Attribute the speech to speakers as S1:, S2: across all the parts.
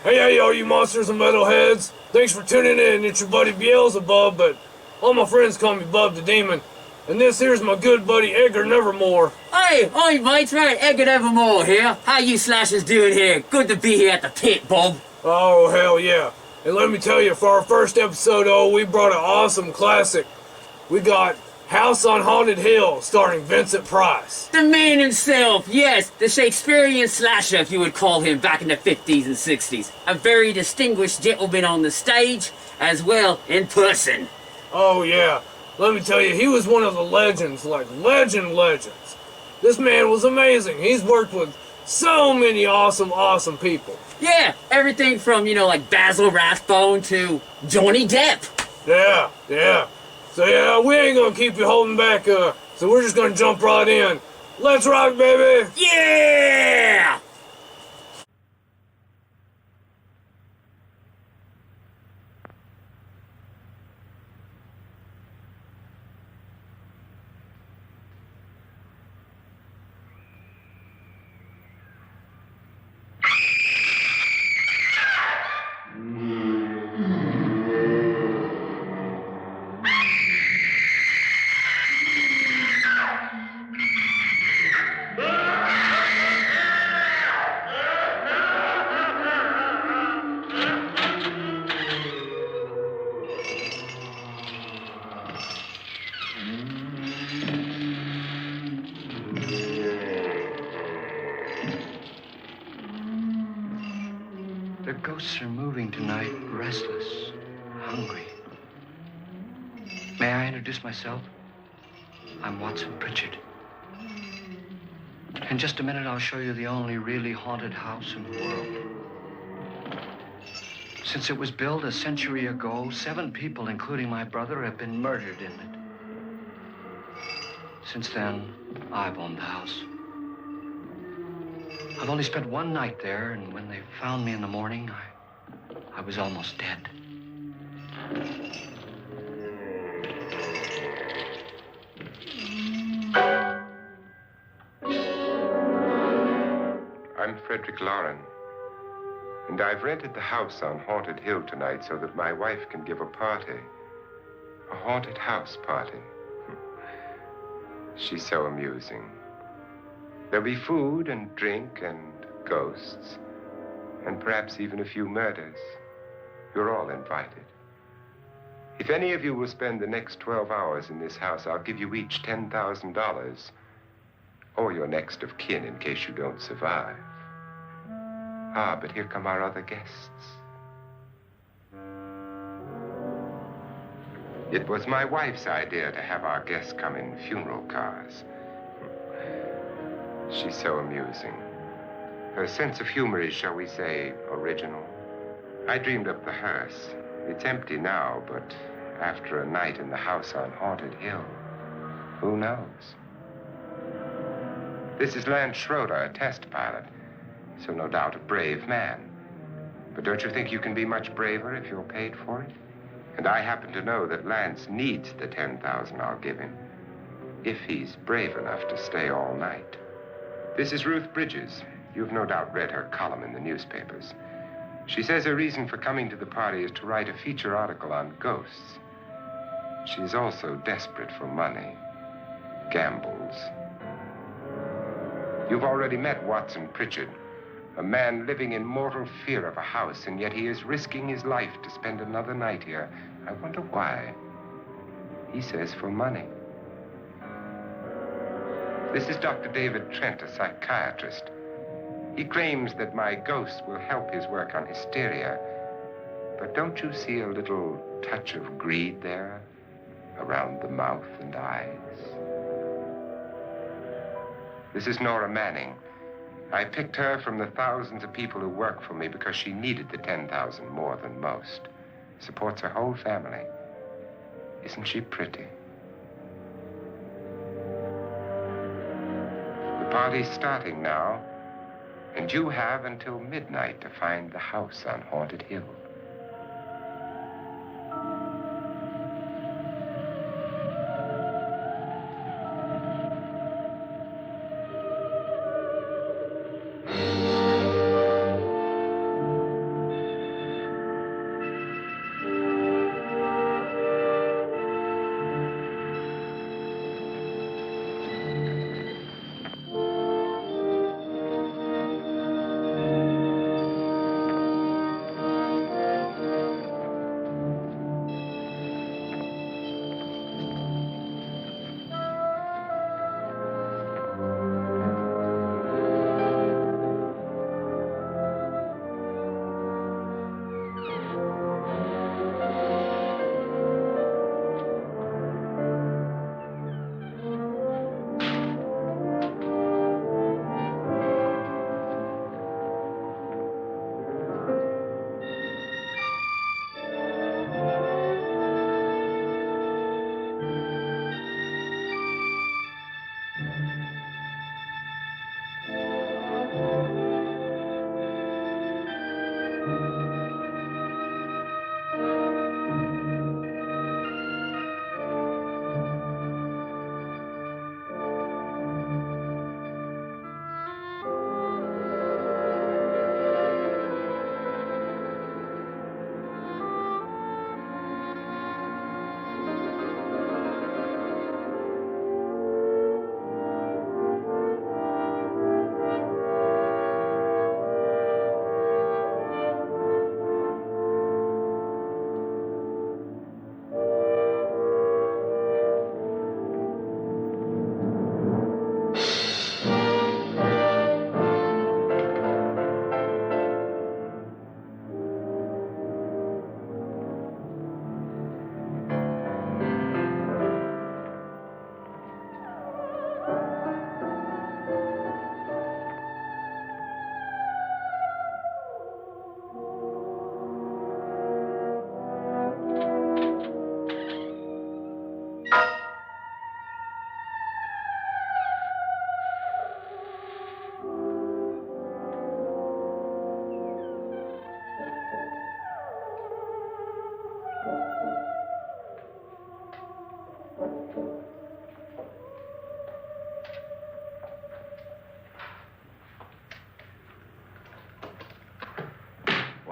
S1: Hey, all you monsters and metalheads. Thanks for tuning in. It's your buddy Beelzebub, but all my friends call me Bub the Demon. And this here's my good buddy Edgar Nevermore.
S2: Hey, mates, right, Edgar Evermore here. How you slashers doing here? Good to be here at the pit, Bob.
S1: Oh, hell yeah. And let me tell you, for our first episode, we brought an awesome classic. We got House on Haunted Hill, starring Vincent Price.
S2: The man himself, yes, the Shakespearean slasher, if you would call him, back in the 50s and 60s. A very distinguished gentleman on the stage, as well in person.
S1: Oh, yeah. Let me tell you, he was one of the legends, like legends. This man was amazing. He's worked with so many awesome people.
S2: Yeah, everything from, like Basil Rathbone to Johnny Depp.
S1: Yeah. So yeah, we ain't gonna keep you holding back, so we're just gonna jump right in. Let's rock, baby!
S2: Yeah!
S3: The ghosts are moving tonight, restless, hungry. May I introduce myself? I'm Watson Pritchard. In just a minute, I'll show you the only really haunted house in the world. Since it was built a century ago, 7 people, including my brother, have been murdered in it. Since then, I've owned the house. I've only spent one night there, and when they found me in the morning, I was almost dead.
S4: I'm Frederick Lauren, and I've rented the house on Haunted Hill tonight so that my wife can give a party. A haunted house party. She's so amusing. There'll be food and drink and ghosts, and perhaps even a few murders. You're all invited. If any of you will spend the next 12 hours in this house, I'll give you each $10,000, or your next of kin in case you don't survive. Ah, but here come our other guests. It was my wife's idea to have our guests come in funeral cars. She's so amusing. Her sense of humor is, shall we say, original. I dreamed up the hearse. It's empty now, but after a night in the house on Haunted Hill, who knows? This is Lance Schroeder, a test pilot, so no doubt a brave man. But don't you think you can be much braver if you're paid for it? And I happen to know that Lance needs the $10,000 I'll give him, if he's brave enough to stay all night. This is Ruth Bridges. You've no doubt read her column in the newspapers. She says her reason for coming to the party is to write a feature article on ghosts. She's also desperate for money. Gambles. You've already met Watson Pritchard, a man living in mortal fear of a house, and yet he is risking his life to spend another night here. I wonder why. He says for money. This is Dr. David Trent, a psychiatrist. He claims that my ghost will help his work on hysteria. But don't you see a little touch of greed there around the mouth and eyes? This is Nora Manning. I picked her from the thousands of people who work for me because she needed the $10,000 more than most. Supports her whole family. Isn't she pretty? The party's starting now, and you have until midnight to find the house on Haunted Hill.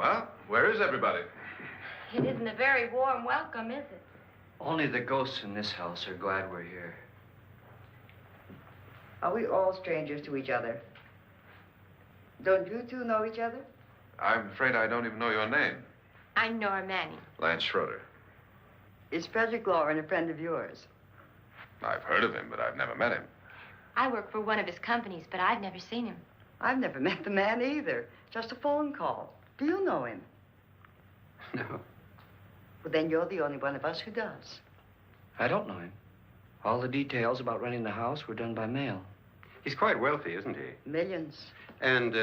S5: Well, where is everybody?
S6: It isn't a very warm welcome, is it?
S3: Only the ghosts in this house are glad we're here.
S7: Are we all strangers to each other? Don't you two know each other?
S5: I'm afraid I don't even know your name.
S6: I'm Nora Manning.
S5: Lance Schroeder.
S7: Is Frederick Lauren a friend of yours?
S5: I've heard of him, but I've never met him.
S6: I work for one of his companies, but I've never seen him.
S7: I've never met the man either. Just a phone call. Do you know him?
S3: No,
S7: Well, then you're the only one of us who does.
S3: I don't know him. All the details about renting the house were done by mail.
S8: He's quite wealthy, isn't he?
S7: Millions.
S8: And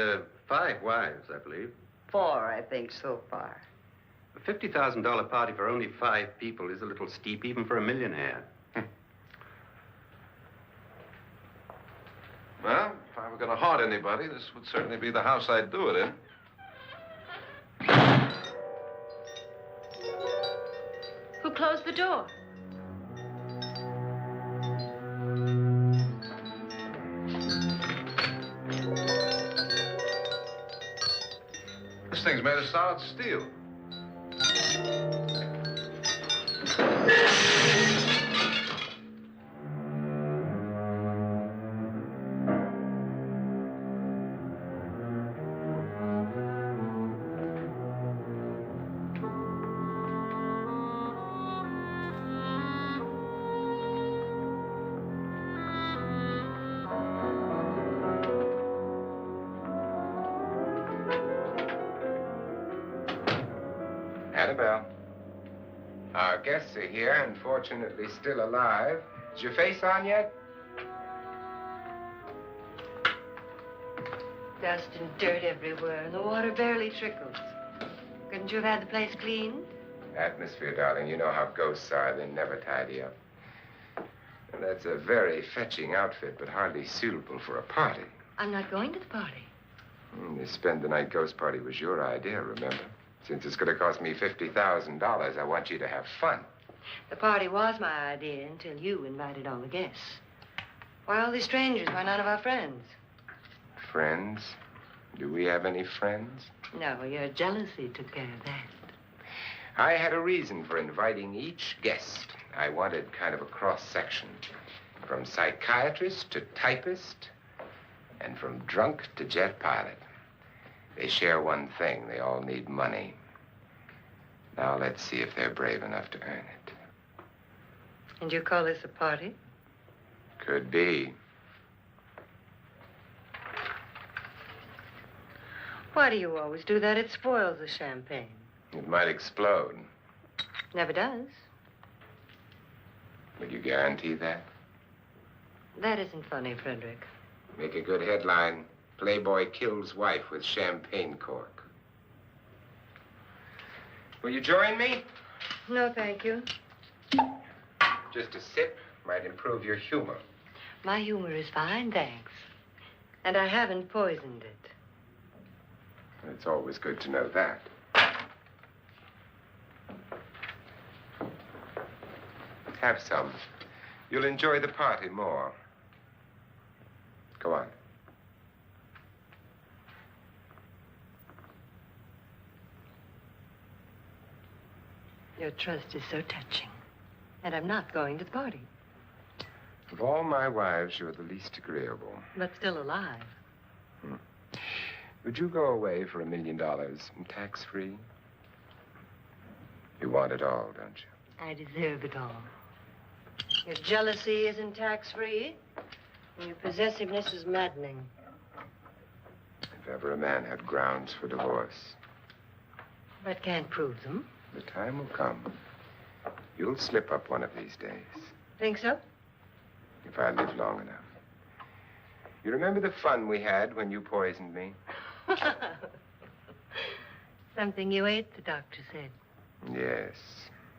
S8: 5 wives, I believe.
S7: 4, I think, so far.
S8: A $50,000 party for only 5 people is a little steep, even for a millionaire.
S5: Well, if I were going to haunt anybody, this would certainly be the house I'd do it in.
S6: Who closed the door?
S5: This thing's made of solid steel.
S4: Annabelle, our guests are here, and fortunately still alive. Is your face on yet?
S7: Dust and dirt everywhere, and the water barely trickles. Couldn't you have had the place cleaned?
S4: Atmosphere, darling. You know how ghosts are. They never tidy up. And that's a very fetching outfit, but hardly suitable for a party.
S7: I'm not going to the party.
S4: The spend-the-night ghost party was your idea, remember? Since it's going to cost me $50,000, I want you to have fun.
S7: The party was my idea until you invited all the guests. Why all these strangers? Why none of our friends?
S4: Friends? Do we have any friends?
S7: No, your jealousy took care of that.
S4: I had a reason for inviting each guest. I wanted kind of a cross-section. From psychiatrist to typist, and from drunk to jet pilot. They share one thing. They all need money. Now let's see if they're brave enough to earn it.
S7: And you call this a party?
S4: Could be.
S7: Why do you always do that? It spoils the champagne.
S4: It might explode.
S7: Never does.
S4: Will you guarantee that?
S7: That isn't funny, Frederick.
S4: Make a good headline. Playboy kills wife with champagne cork. Will you join me?
S7: No, thank you.
S4: Just a sip might improve your humor.
S7: My humor is fine, thanks. And I haven't poisoned it.
S4: It's always good to know that. Have some. You'll enjoy the party more. Go on.
S7: Your trust is so touching. And I'm not going to the party.
S4: Of all my wives, you're the least agreeable.
S7: But still alive.
S4: Would you go away for $1 million tax-free? You want it all, don't you?
S7: I deserve it all. Your jealousy isn't tax-free. And your possessiveness is maddening.
S4: If ever a man had grounds for divorce,
S7: But can't prove them.
S4: the time will come. You'll slip up one of these days,
S7: Think so?
S4: if I live long enough. You remember the fun we had when you poisoned me?
S7: Something you ate, the doctor said.
S4: Yes,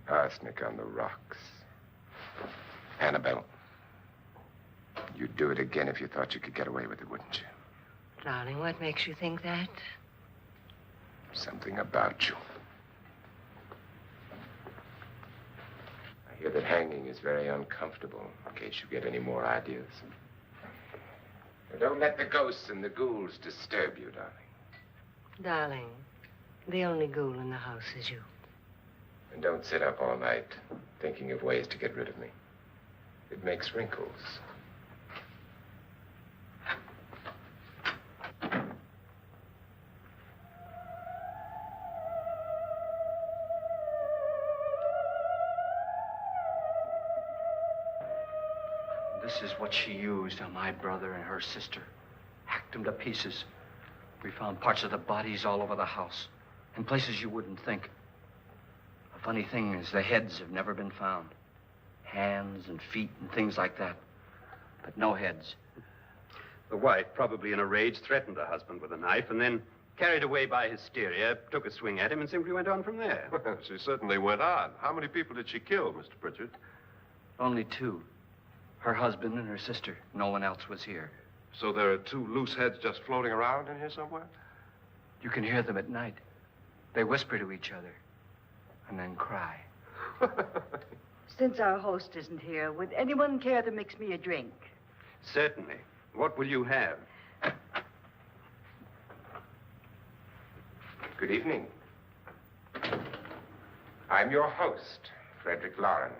S4: arsenic on the rocks. Annabelle, you'd do it again if you thought you could get away with it, wouldn't you?
S7: Darling, what makes you think that?
S4: Something about you. I hear that hanging is very uncomfortable, in case you get any more ideas. Now, don't let the ghosts and the ghouls disturb you, darling.
S7: Darling, The only ghoul in the house is you.
S4: And don't sit up all night thinking of ways to get rid of me. It makes wrinkles.
S3: This is what she used on my brother and her sister. Hacked them to pieces. We found parts of the bodies all over the house, in places you wouldn't think. The funny thing is the heads have never been found. Hands and feet and things like that. But no heads.
S8: The wife, probably in a rage, threatened her husband with a knife and then, carried away by hysteria, took a swing at him and simply went on from there.
S5: Well, she certainly went on. How many people did she kill, Mr. Pritchard?
S3: Only two. Her husband and her sister. No one else was here.
S5: So there are two loose heads just floating around in here somewhere?
S3: You can hear them at night. They whisper to each other and then cry.
S9: Since our host isn't here, would anyone care to mix me a drink?
S8: Certainly. What will you have?
S4: Good evening. I'm your host, Frederick Lauren.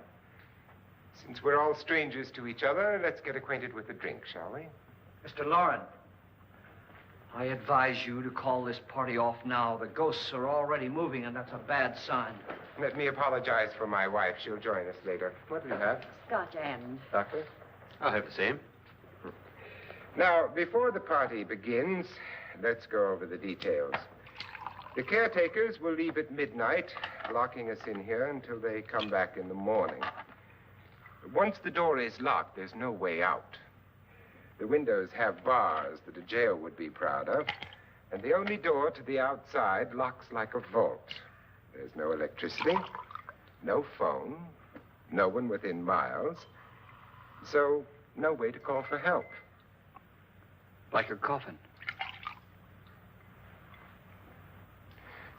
S4: Since we're all strangers to each other, let's get acquainted with a drink, shall we?
S3: Mr. Lauren, I advise you to call this party off now. The ghosts are already moving, and that's a bad sign.
S4: Let me apologize for my wife. She'll join us later. What do you have?
S9: Scotch and.
S4: Doctor?
S8: I'll have the same.
S4: Now, before the party begins, let's go over the details. The caretakers will leave at midnight, locking us in here until they come back in the morning. Once the door is locked, there's no way out. The windows have bars that a jail would be proud of, and the only door to the outside locks like a vault. There's no electricity, no phone, no one within miles, so no way to call for help.
S3: Like a coffin.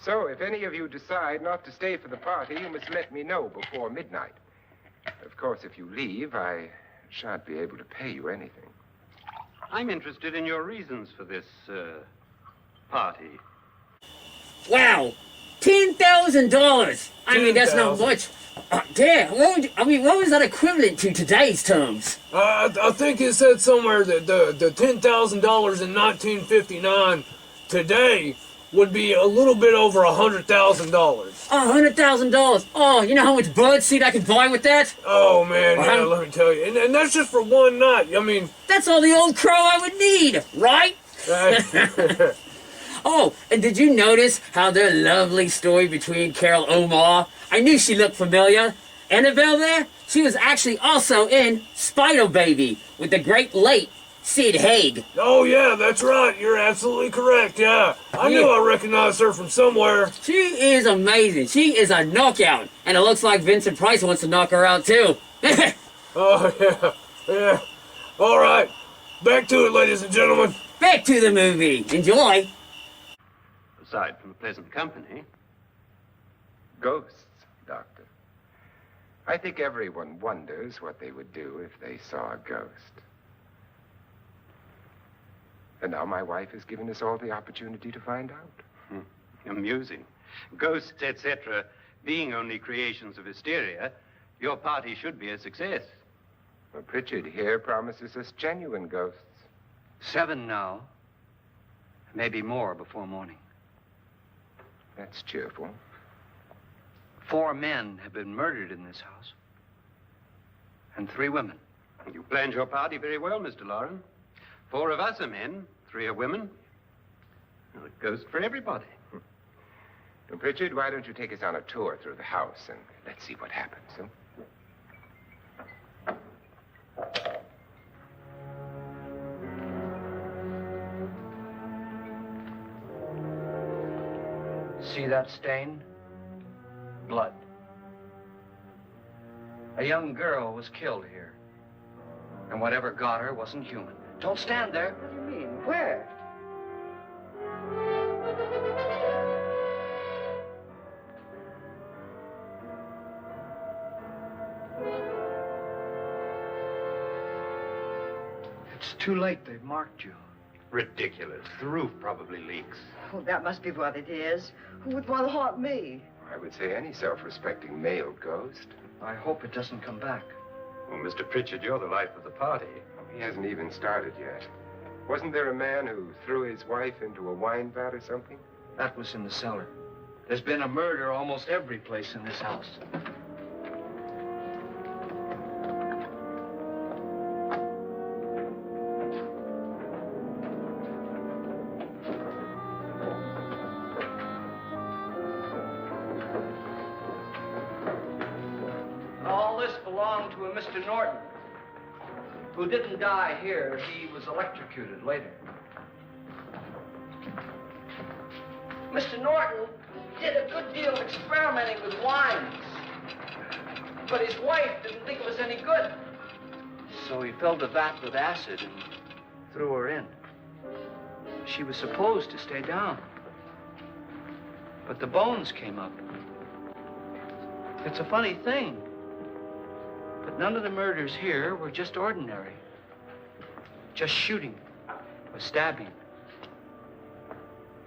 S4: So if any of you decide not to stay for the party, you must let me know before midnight. Of course, if you leave, I shan't be able to pay you anything.
S8: I'm interested in your reasons for this, party.
S2: Wow, $10,000. I mean, that's not much. Yeah, what was that equivalent to today's terms?
S1: I think it said somewhere that the $10,000 in 1959 today would be a little bit over $100,000.
S2: $100,000. Oh, you know how much birdseed I could buy with that?
S1: Oh man, yeah, let me tell you, and that's just for one night. I mean,
S2: that's all the old crow I would need, right? Oh, and did you notice how their lovely story between Carol Omar? I knew she looked familiar. Annabelle there, she was actually also in Spider Baby with the great late Sid Haig.
S1: Oh yeah, that's right. You're absolutely correct. Yeah, I knew I recognized her from somewhere.
S2: She is amazing. She is a knockout, and it looks like Vincent Price wants to knock her out too.
S1: Oh yeah, yeah. All right, back to it, ladies and gentlemen.
S2: Back to the movie. Enjoy.
S8: Aside from pleasant company.
S4: Ghosts, Doctor. I think everyone wonders what they would do if they saw a ghost. And now my wife has given us all the opportunity to find out.
S8: Amusing. Ghosts, etc., being only creations of hysteria, your party should be a success.
S4: Well, Pritchard here promises us genuine ghosts.
S3: 7 now. Maybe more before morning.
S4: That's cheerful.
S3: 4 men have been murdered in this house. And 3 women.
S8: You planned your party very well, Mr. Lauren. 4 of us are men, 3 are women. Well, a ghost for everybody.
S4: Well, Pritchard, why don't you take us on a tour through the house and let's see what happens, huh?
S3: See that stain? Blood. A young girl was killed here. And whatever got her wasn't human. Don't stand there.
S9: What do you mean? Where?
S3: It's too late. They've marked you.
S8: Ridiculous. The roof probably leaks.
S9: Oh, that must be what it is. Who would want to haunt me?
S4: I would say any self-respecting male ghost.
S3: I hope it doesn't come back.
S8: Well, Mr. Pritchard, you're the life of the party.
S4: He hasn't even started yet. Wasn't there a man who threw his wife into a wine vat or something?
S3: That was in the cellar. There's been a murder almost every place in this house. All this belonged to a Mr. Norton, who didn't die here. He was electrocuted later. Mr. Norton did a good deal of experimenting with wines, but his wife didn't think it was any good. So he filled the vat with acid and threw her in. She was supposed to stay down, but the bones came up. It's a funny thing, but none of the murders here were just ordinary. Just shooting or stabbing.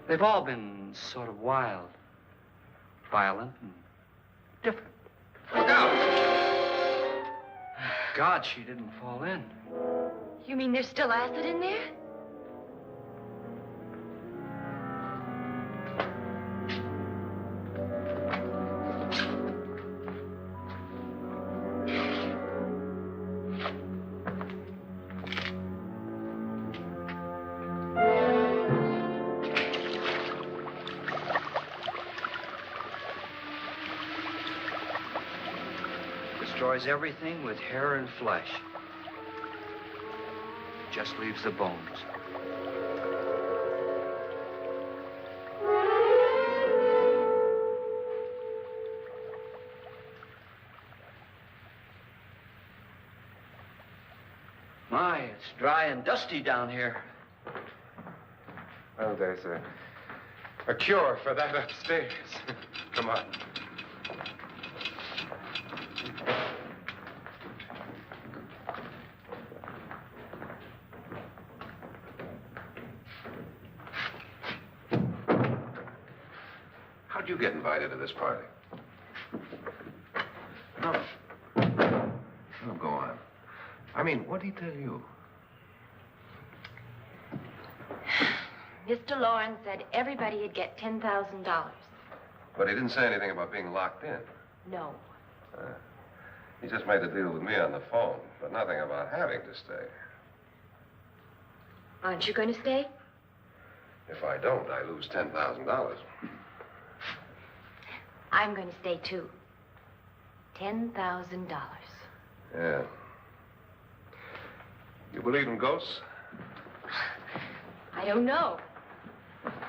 S3: They've all been sort of wild, violent, and different.
S5: Look out!
S3: God, she didn't fall in.
S6: You mean there's still acid in there?
S3: Destroys everything with hair and flesh. Just leaves the bones. My, it's dry and dusty down here.
S4: Well, there's a cure for that upstairs. Come on.
S5: How'd you get invited to this party? No. No, go on. I mean, what did he tell you?
S6: Mr. Lawrence said everybody'd get $10,000.
S5: But he didn't say anything about being locked in.
S6: No.
S5: He just made the deal with me on the phone, but nothing about having to stay.
S6: Aren't you going to stay?
S5: If I don't, I lose $10,000.
S6: I'm going to stay, too. $10,000.
S5: Yeah. You believe in ghosts?
S6: I don't know.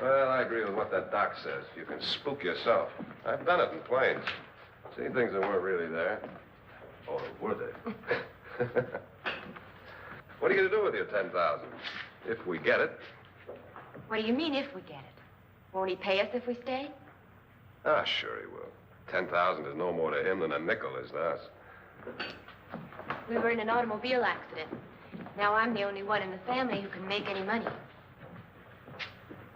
S5: Well, I agree with what that doc says. You can spook yourself. I've done it in planes. Seen things that weren't really there. Or were they? What are you going to do with your $10,000? If we get it.
S6: What do you mean, if we get it? Won't he pay us if we stay?
S5: Ah, sure he will. 10,000 is no more to him than a nickel is to us.
S6: We were in an automobile accident. Now I'm the only one in the family who can make any money.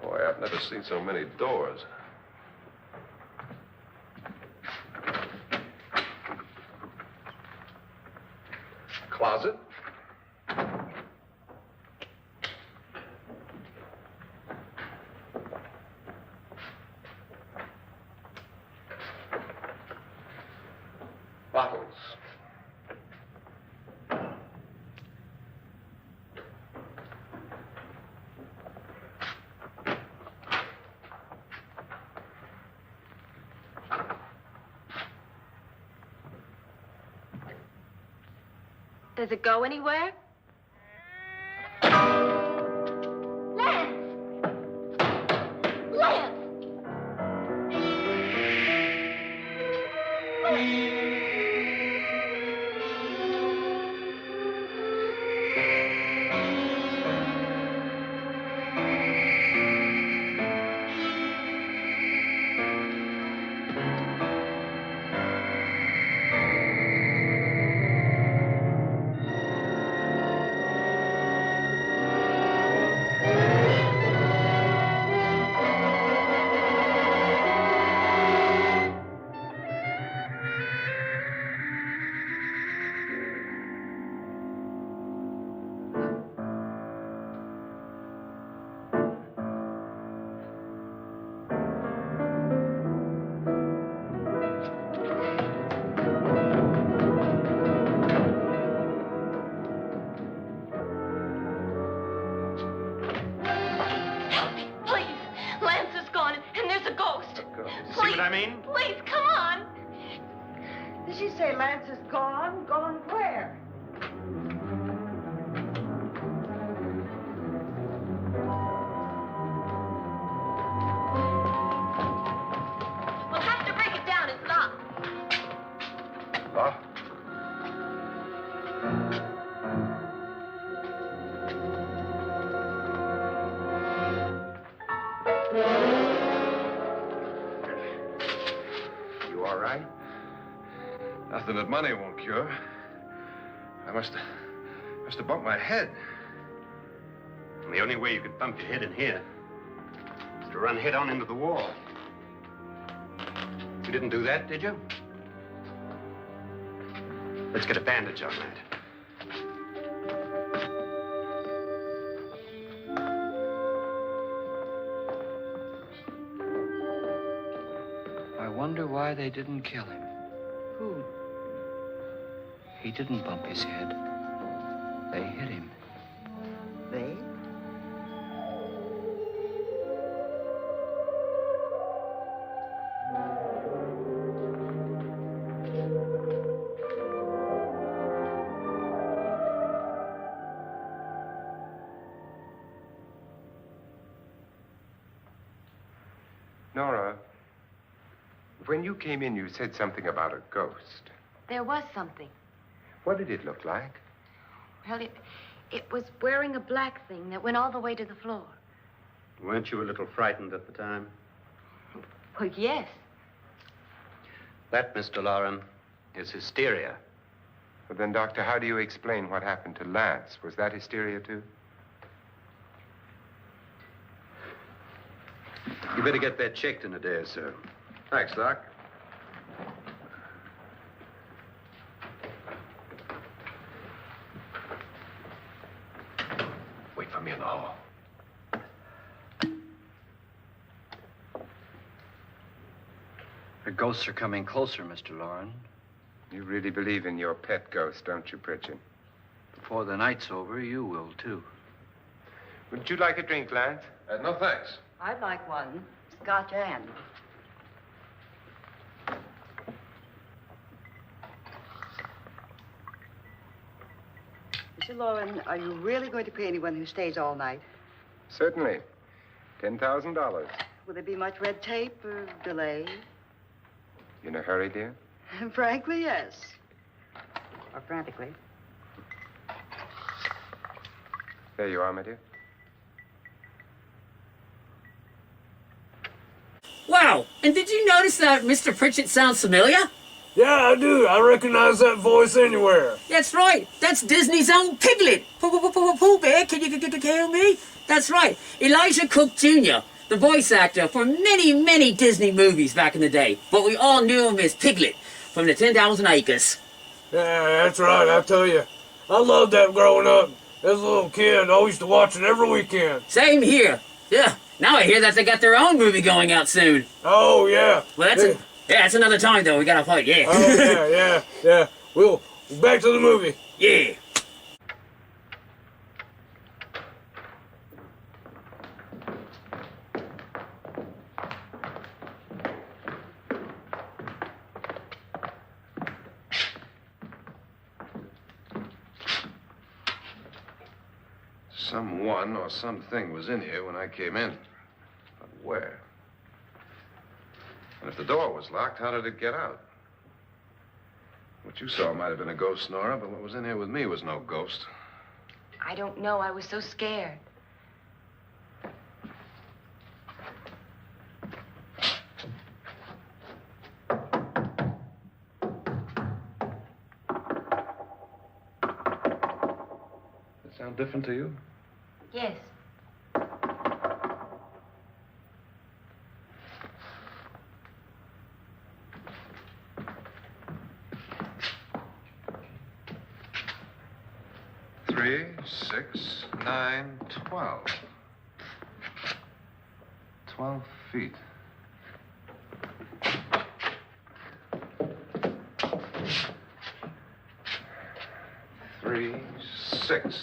S5: Boy, I've never seen so many doors. Closet? Bottles.
S6: Does it go anywhere? Lance! Lance!
S10: Lance!
S8: what I mean?
S6: Please, come on.
S9: Did she say Lance is gone? Gone where?
S6: We'll have to break it down. It's locked.
S5: Locked?
S4: You all right?
S5: Nothing that money won't cure. I must have bumped my head.
S8: And the only way you could bump your head in here is to run head on into the wall. You didn't do that, did you? Let's get a bandage on that.
S3: I wonder why they didn't kill him.
S9: Who?
S3: He didn't bump his head. They hit him.
S9: They?
S4: Nora, when you came in, you said something about a ghost.
S6: There was something.
S4: What did it look like?
S6: Well, it was wearing a black thing that went all the way to the floor.
S8: Weren't you a little frightened at the time?
S6: Well, yes.
S8: That, Mr. Loren, is hysteria.
S4: Well, then, Doctor, how do you explain what happened to Lance? Was that hysteria, too?
S8: You better get that checked in a day or so.
S5: Thanks, Doc. Wait for me in the hall.
S3: The ghosts are coming closer, Mr. Loren.
S4: You really believe in your pet ghost, don't you, Pritchett?
S3: Before the night's over, you will, too.
S4: Would you like a drink, Lance?
S5: No, thanks.
S9: I'd like one. Scotch and. Mr. Loren, are you really going to pay anyone who stays all night?
S4: Certainly. $10,000.
S9: Will there be much red tape or delay?
S4: In a hurry, dear?
S9: Frankly, yes. Or frantically.
S4: There you are, my dear.
S2: Wow, and did you notice that Mr. Pritchett sounds familiar?
S1: Yeah, I do. I recognize that voice anywhere.
S2: That's right. That's Disney's own Piglet. Pooh Bear, can you hear me? That's right. Elijah Cook Jr., the voice actor for many, many Disney movies back in the day. But we all knew him as Piglet from the 10,000 Acres.
S1: Yeah, that's right. I tell you, I loved that growing up. As a little kid, I used to watch it every weekend.
S2: Same here. Yeah. Now I hear that they got their own movie going out soon.
S1: Oh, yeah.
S2: Well, that's another time, though. We gotta fight, yeah.
S1: Oh, yeah. We'll back to the movie.
S2: Yeah.
S5: Someone or something was in here when I came in. But where? And if the door was locked, how did it get out? What you saw might have been a ghost, Nora, but what was in here with me was no ghost.
S6: I don't know. I was so scared.
S5: Does it sound different to you?
S6: Yes.
S5: Three, 6, 9, 12. 12 feet. Three, 6.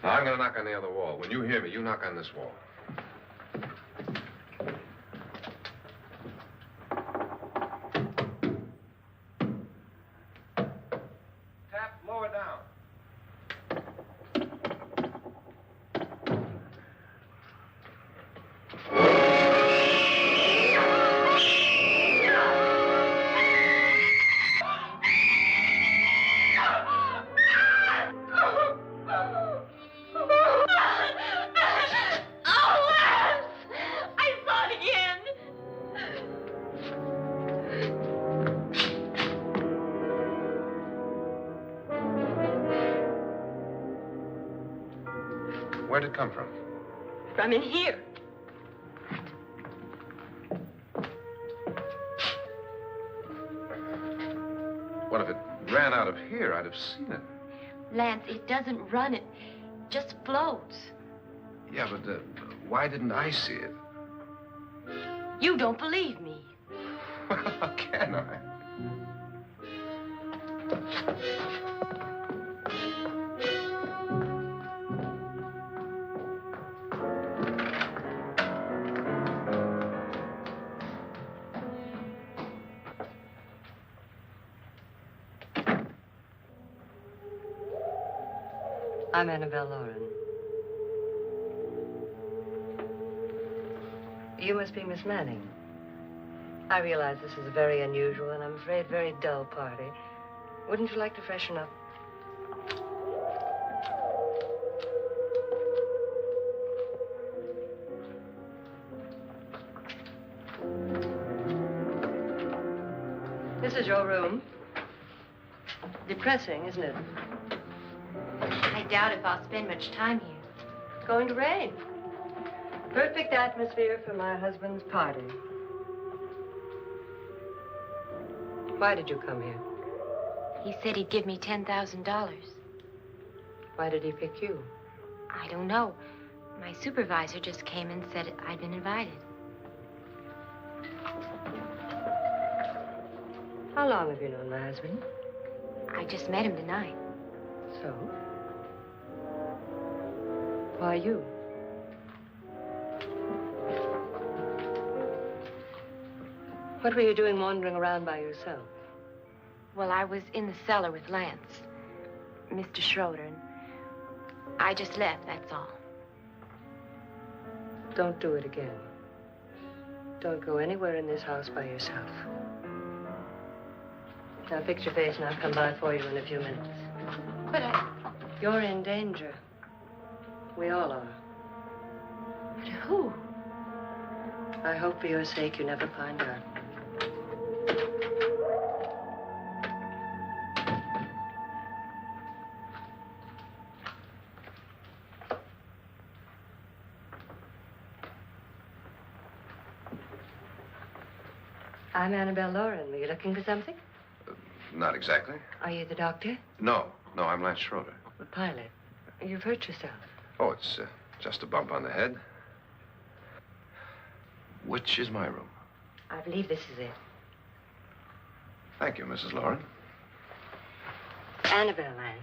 S5: Now, I'm going to knock on the other wall. When you hear me, you knock on this wall.
S4: Where'd it come from?
S7: From in here.
S5: What if it ran out of here? I'd have seen it.
S6: Lance, it doesn't run. It just floats.
S5: Yeah, but why didn't I see it?
S6: You don't believe me.
S5: Well, how can I?
S7: I'm Annabelle Lauren. You must be Miss Manning. I realize this is a very unusual and I'm afraid very dull party. Wouldn't you like to freshen up? This is your room. Depressing, isn't it?
S6: I doubt if I'll spend much time here.
S7: It's going to rain. Perfect atmosphere for my husband's party. Why did you come here?
S6: He said he'd give me $10,000.
S7: Why did he pick you?
S6: I don't know. My supervisor just came and said I'd been invited.
S7: How long have you known my husband?
S6: I just met him tonight.
S7: So? Why you? What were you doing wandering around by yourself?
S6: Well, I was in the cellar with Lance, Mr. Schroeder, and I just left, that's all.
S7: Don't do it again. Don't go anywhere in this house by yourself. Now fix your face and I'll come by for you in a few minutes.
S6: But
S7: You're in danger. We all are.
S6: But who?
S7: I hope for your sake you never find out. I'm Annabelle Lauren. Were you looking for something?
S5: Not exactly.
S7: Are you the doctor?
S5: No, I'm Lance Schroeder.
S7: The pilot. You've hurt yourself.
S5: Oh, it's just a bump on the head. Which is my room?
S7: I believe this is it.
S5: Thank you, Mrs. Lauren.
S7: Annabelle Lance.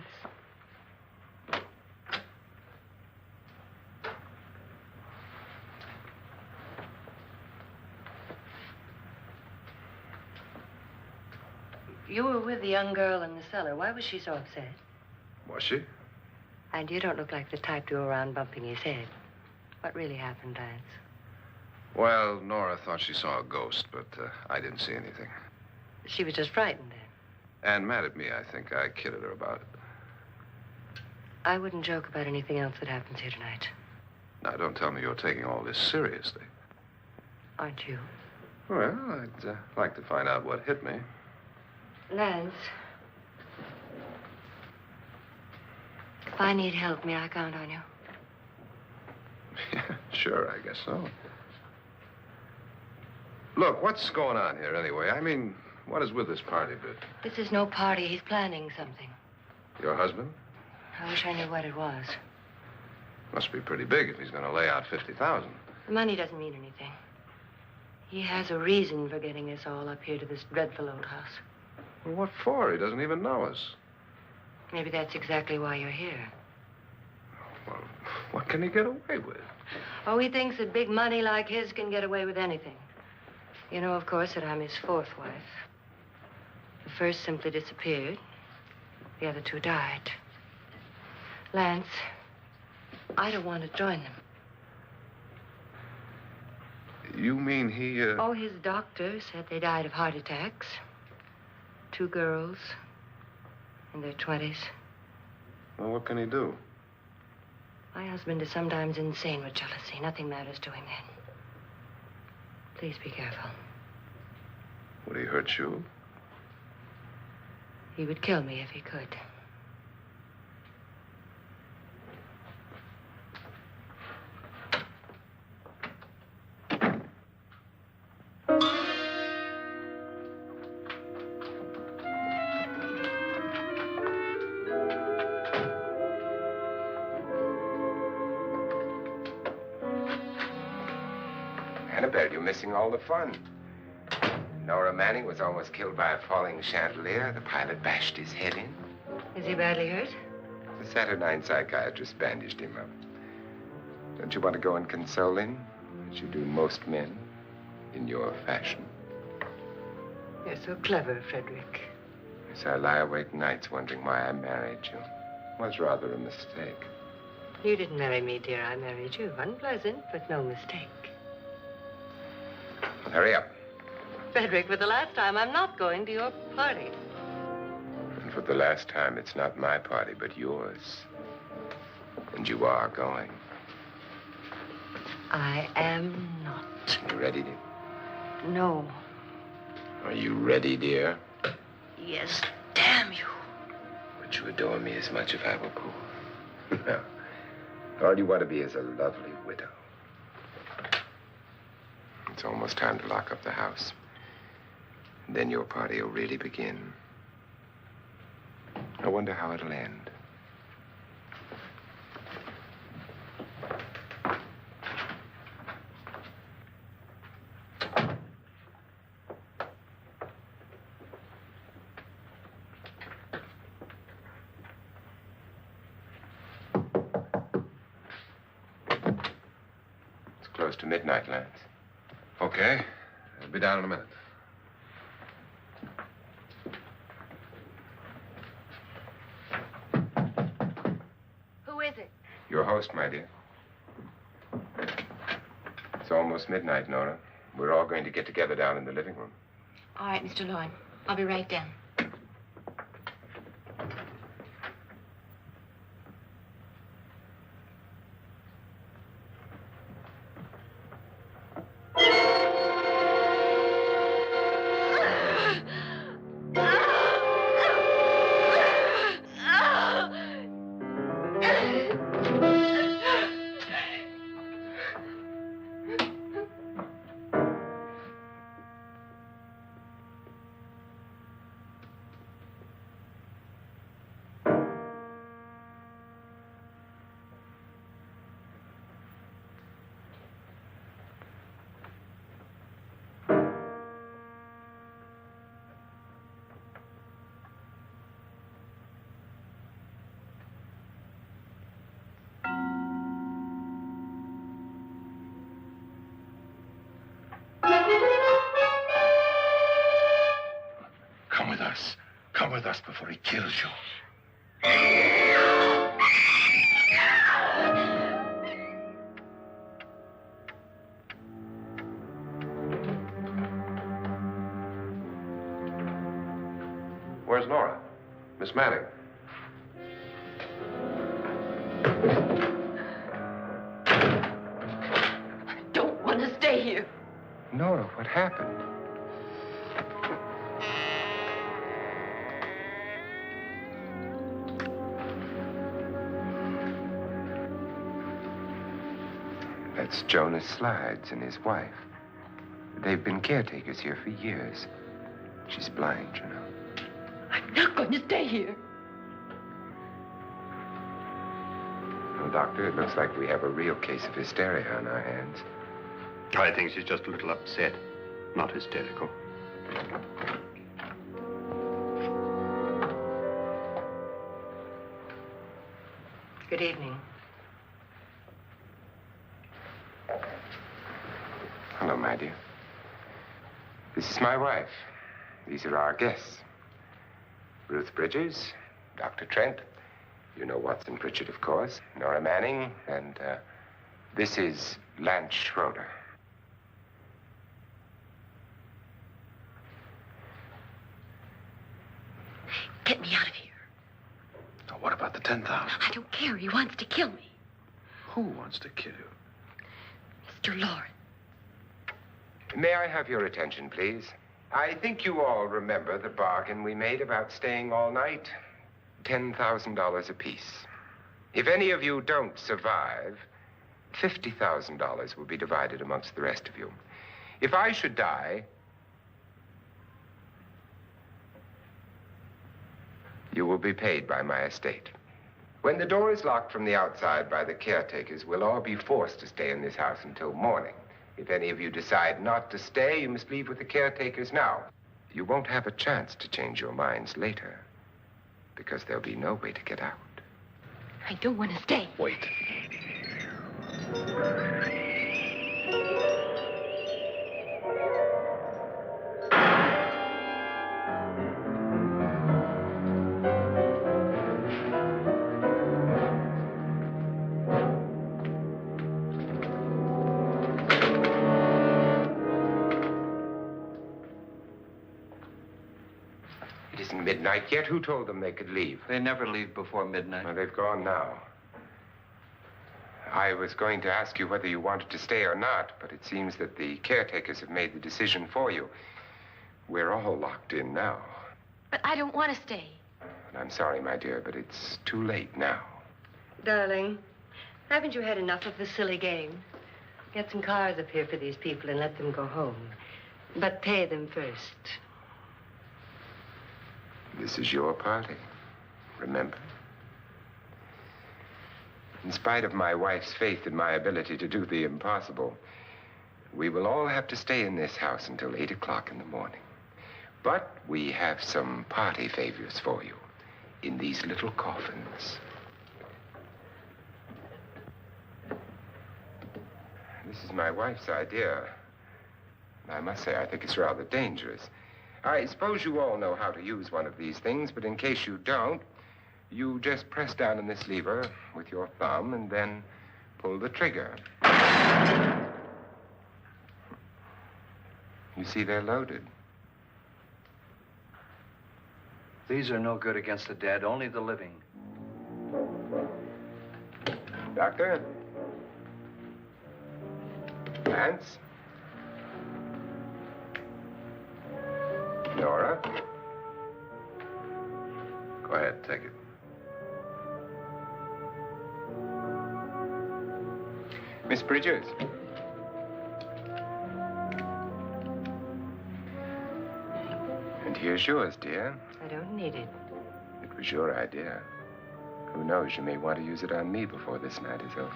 S7: You were with the young girl in the cellar. Why was she so upset?
S5: Was she?
S7: And you don't look like the type to go around bumping his head. What really happened, Lance?
S5: Well, Nora thought she saw a ghost, but I didn't see anything.
S7: She was just frightened then.
S5: And mad at me, I think. I kidded her about it.
S7: I wouldn't joke about anything else that happens here tonight.
S5: Now, don't tell me you're taking all this seriously.
S7: Aren't you?
S5: Well, I'd like to find out what hit me.
S7: Lance. If I need help, may I count on you?
S5: Yeah, sure, I guess so. Look, what's going on here anyway? I mean, what is with this party bit?
S7: This is no party. He's planning something.
S5: Your husband?
S7: I wish I knew what it was.
S5: Must be pretty big if he's going to lay out 50,000.
S7: The money doesn't mean anything. He has a reason for getting us all up here to this dreadful old house.
S5: Well, what for? He doesn't even know us.
S7: Maybe that's exactly why you're here.
S5: Well, what can he get away with?
S7: Oh, he thinks that big money like his can get away with anything. You know, of course, that I'm his fourth wife. The first simply disappeared. The other two died. Lance, I don't want to join them.
S5: You mean he,
S7: Oh, his doctor said they died of heart attacks. 2 girls in their 20s.
S5: Well, what can he do?
S7: My husband is sometimes insane with jealousy. Nothing matters to him then. Please be careful.
S5: Would he hurt you?
S7: He would kill me if he could.
S4: missing all the fun. Nora Manning was almost killed by a falling chandelier. The pilot bashed his head in.
S7: Is he badly hurt?
S4: The Saturnine psychiatrist bandaged him up. Don't you want to go and console him, as you do most men, in your fashion?
S7: You're so clever, Frederick.
S4: Yes, I lie awake nights wondering why I married you. It was rather a mistake.
S7: You didn't marry me, dear. I married you. Unpleasant, but no mistake.
S4: Well, hurry up.
S7: Frederick, for the last time, I'm not going to your party.
S4: And for the last time, it's not my party, but yours. And you are going.
S7: I am not.
S4: You ready, dear?
S7: No.
S4: Are you ready, dear?
S7: Yes, damn you.
S4: Would you adore me as much if I were poor? No. All you want to be is a lovely widow. It's almost time to lock up the house. And then your party will really begin. I wonder how it'll end. It's close to midnight, Lance.
S5: Okay. I'll be down in a minute.
S6: Who is it?
S4: Your host, my dear. It's almost midnight, Nora. We're all going to get together down in the living room.
S6: All right, Mr. Lloyd. I'll be right down.
S5: Come with us. Come with us before he kills you. Where's Nora? Miss Manning.
S7: I don't want to stay here.
S4: Nora, what happened? That's Jonas Slides and his wife. They've been caretakers here for years. She's blind, you know.
S7: I'm not going to stay here.
S4: Well, Doctor, it looks like we have a real case of hysteria on our hands.
S8: I think she's just a little upset, not hysterical.
S7: Good evening.
S4: Hello, my dear. This is my wife. These are our guests. Ruth Bridges, Dr. Trent. You know Watson Pritchard, of course. Nora Manning, and this is Lance Schroeder.
S6: Get me out of here.
S5: Now, what about the 10,000?
S6: I don't care. He wants to kill me.
S5: Who wants to kill you?
S6: Mr. Lawrence.
S4: May I have your attention, please? I think you all remember the bargain we made about staying all night. $10,000 apiece. If any of you don't survive, $50,000 will be divided amongst the rest of you. If I should die, you will be paid by my estate. When the door is locked from the outside by the caretakers, we'll all be forced to stay in this house until morning. If any of you decide not to stay, you must leave with the caretakers now. You won't have a chance to change your minds later, because there'll be no way to get out.
S6: I don't want to stay.
S5: Wait.
S4: It isn't midnight yet. Who told them they could leave?
S3: They never leave before midnight.
S4: Well, they've gone now. I was going to ask you whether you wanted to stay or not, but it seems that the caretakers have made the decision for you. We're all locked in now.
S6: But I don't want to stay.
S4: And I'm sorry, my dear, but it's too late now.
S7: Darling, haven't you had enough of the silly game? Get some cars up here for these people and let them go home. But pay them first.
S4: This is your party, remember? In spite of my wife's faith in my ability to do the impossible, we will all have to stay in this house until 8 o'clock in the morning. But we have some party favors for you in these little coffins. This is my wife's idea. I must say, I think it's rather dangerous. I suppose you all know how to use one of these things, but in case you don't, you just press down on this lever with your thumb and then pull the trigger. You see, they're loaded.
S3: These are no good against the dead, only the living.
S4: Doctor? Lance? Nora?
S5: Go ahead, take it.
S4: Miss Bridges? And here's yours, dear.
S7: I don't need it.
S4: It was your idea. Who knows, you may want to use it on me before this night is over.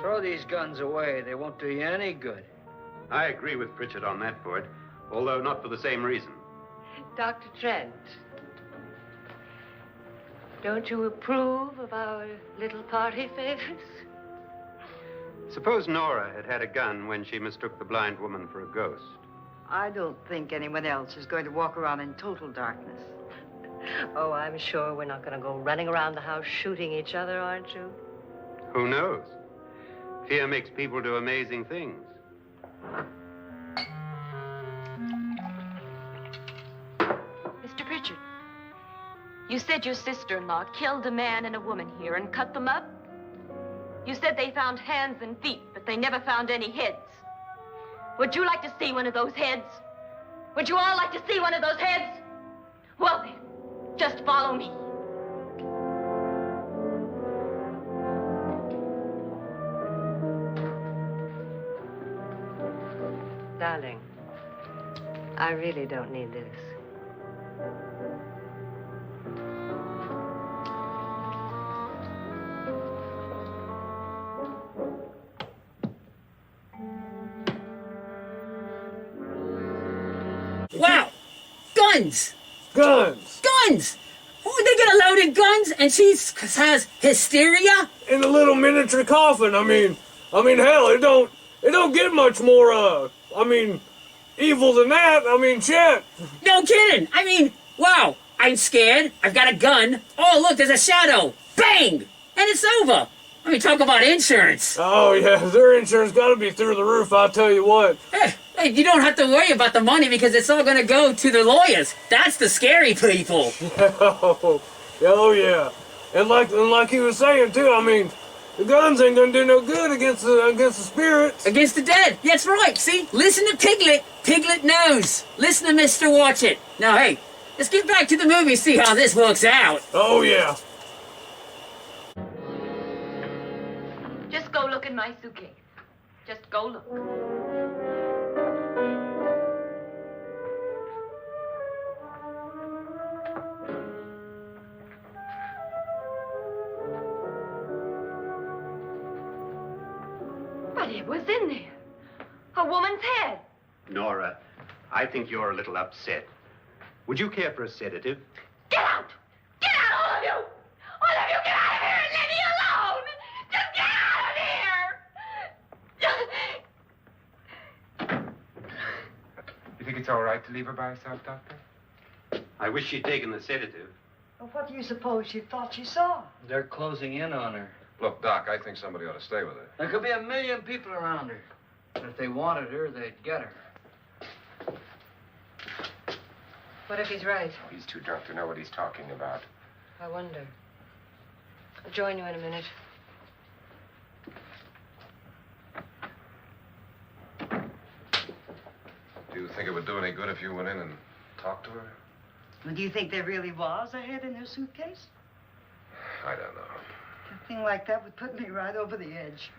S10: Throw these guns away. They won't do you any good.
S8: I agree with Pritchard on that point, although not for the same reason.
S7: Dr. Trent, don't you approve of our little party favors?
S8: Suppose Nora had had a gun when she mistook the blind woman for a ghost.
S9: I don't think anyone else is going to walk around in total darkness.
S7: Oh, I'm sure we're not going to go running around the house shooting each other, aren't you?
S8: Who knows? Fear makes people do amazing things.
S6: Mr. Pritchard, you said your sister-in-law killed a man and a woman here and cut them up? You said they found hands and feet, but they never found any heads. Would you like to see one of those heads? Would you all like to see one of those heads? Well then, just follow me.
S7: Darling, I really don't need this.
S2: Wow! Guns!
S1: Guns!
S2: Guns! Oh, they get a loaded guns and she has hysteria?
S1: In a little miniature coffin. I mean, hell, it don't get much more, evil than that. I mean, shit.
S2: No kidding! I mean, wow! I'm scared. I've got a gun. Oh, look, there's a shadow. Bang! And it's over. I mean, talk about insurance.
S1: Oh, yeah, their insurance gotta be through the roof, I'll tell you what.
S2: Hey, you don't have to worry about the money because it's all gonna go to the lawyers. That's the scary people.
S1: Oh, yeah. And like he was saying, too, I mean, the guns ain't gonna do no good against the spirits.
S2: Against the dead. That's right. See? Listen to Piglet. Piglet knows. Listen to Mr. Watchit. Now, hey, let's get back to the movie, see how this works out.
S1: Oh, yeah.
S6: Just go look in my suitcase. Just go look. body was in there. A woman's head.
S8: Nora, I think you're a little upset. Would you care for a sedative?
S6: Get out! Get out, all of you! All of you, get out of here and leave me alone! Just get out of here!
S4: You think it's all right to leave her by herself, Doctor?
S8: I wish she'd taken the sedative.
S9: Well, what do you suppose she thought she saw?
S10: They're closing in on her.
S5: Look, Doc, I think somebody ought to stay with her.
S10: There could be 1,000,000 people around her. And if they wanted her, they'd get her.
S7: What if he's right?
S4: Oh, he's too drunk to know what he's talking about.
S7: I wonder. I'll join you in a minute.
S5: Do you think it would do any good if you went in and talked to her?
S9: Well, do you think there really was a head in her suitcase?
S5: I don't know.
S9: A thing like that would put me right over the edge.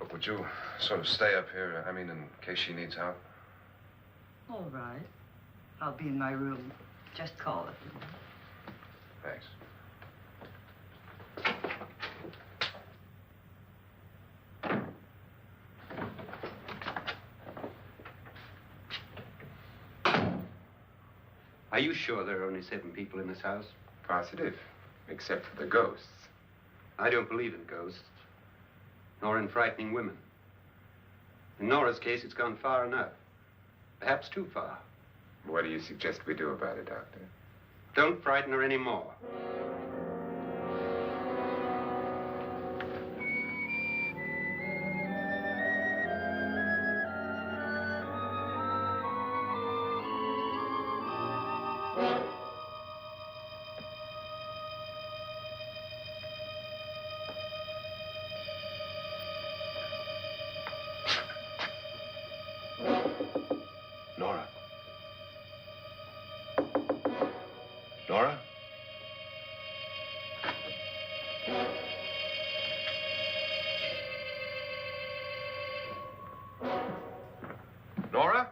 S5: Look, would you sort of stay up here, I mean, in case she needs help?
S9: All right. I'll be in my room. Just call it.
S5: Thanks.
S8: Are you sure there are only 7 people in this house?
S4: Positive, except for the ghosts.
S8: I don't believe in ghosts, nor in frightening women. In Nora's case, it's gone far enough. Perhaps too far.
S4: What do you suggest we do about it, Doctor?
S8: Don't frighten her anymore.
S5: Nora? Nora? Nora?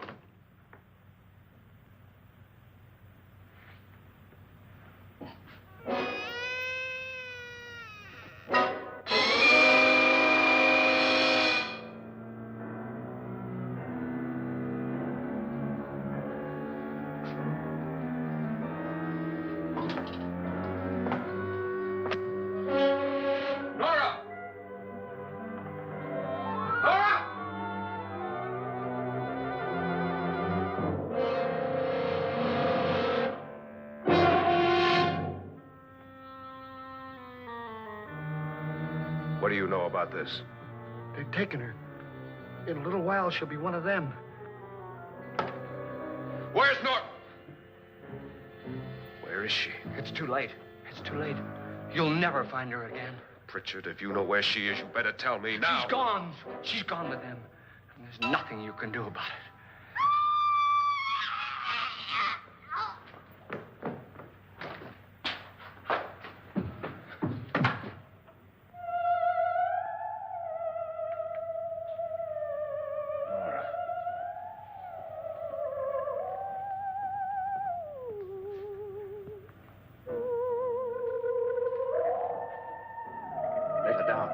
S5: Nora! Nora! What do you know about this?
S11: They've taken her. In a little while, she'll be one of them.
S5: Where's Nora? Where is she?
S3: It's too late. It's too late. You'll never find her again.
S5: Pritchard, if you know where she is, you better tell me now.
S3: She's gone. She's gone with them. And there's nothing you can do about it.
S5: Nora.
S8: Let her down.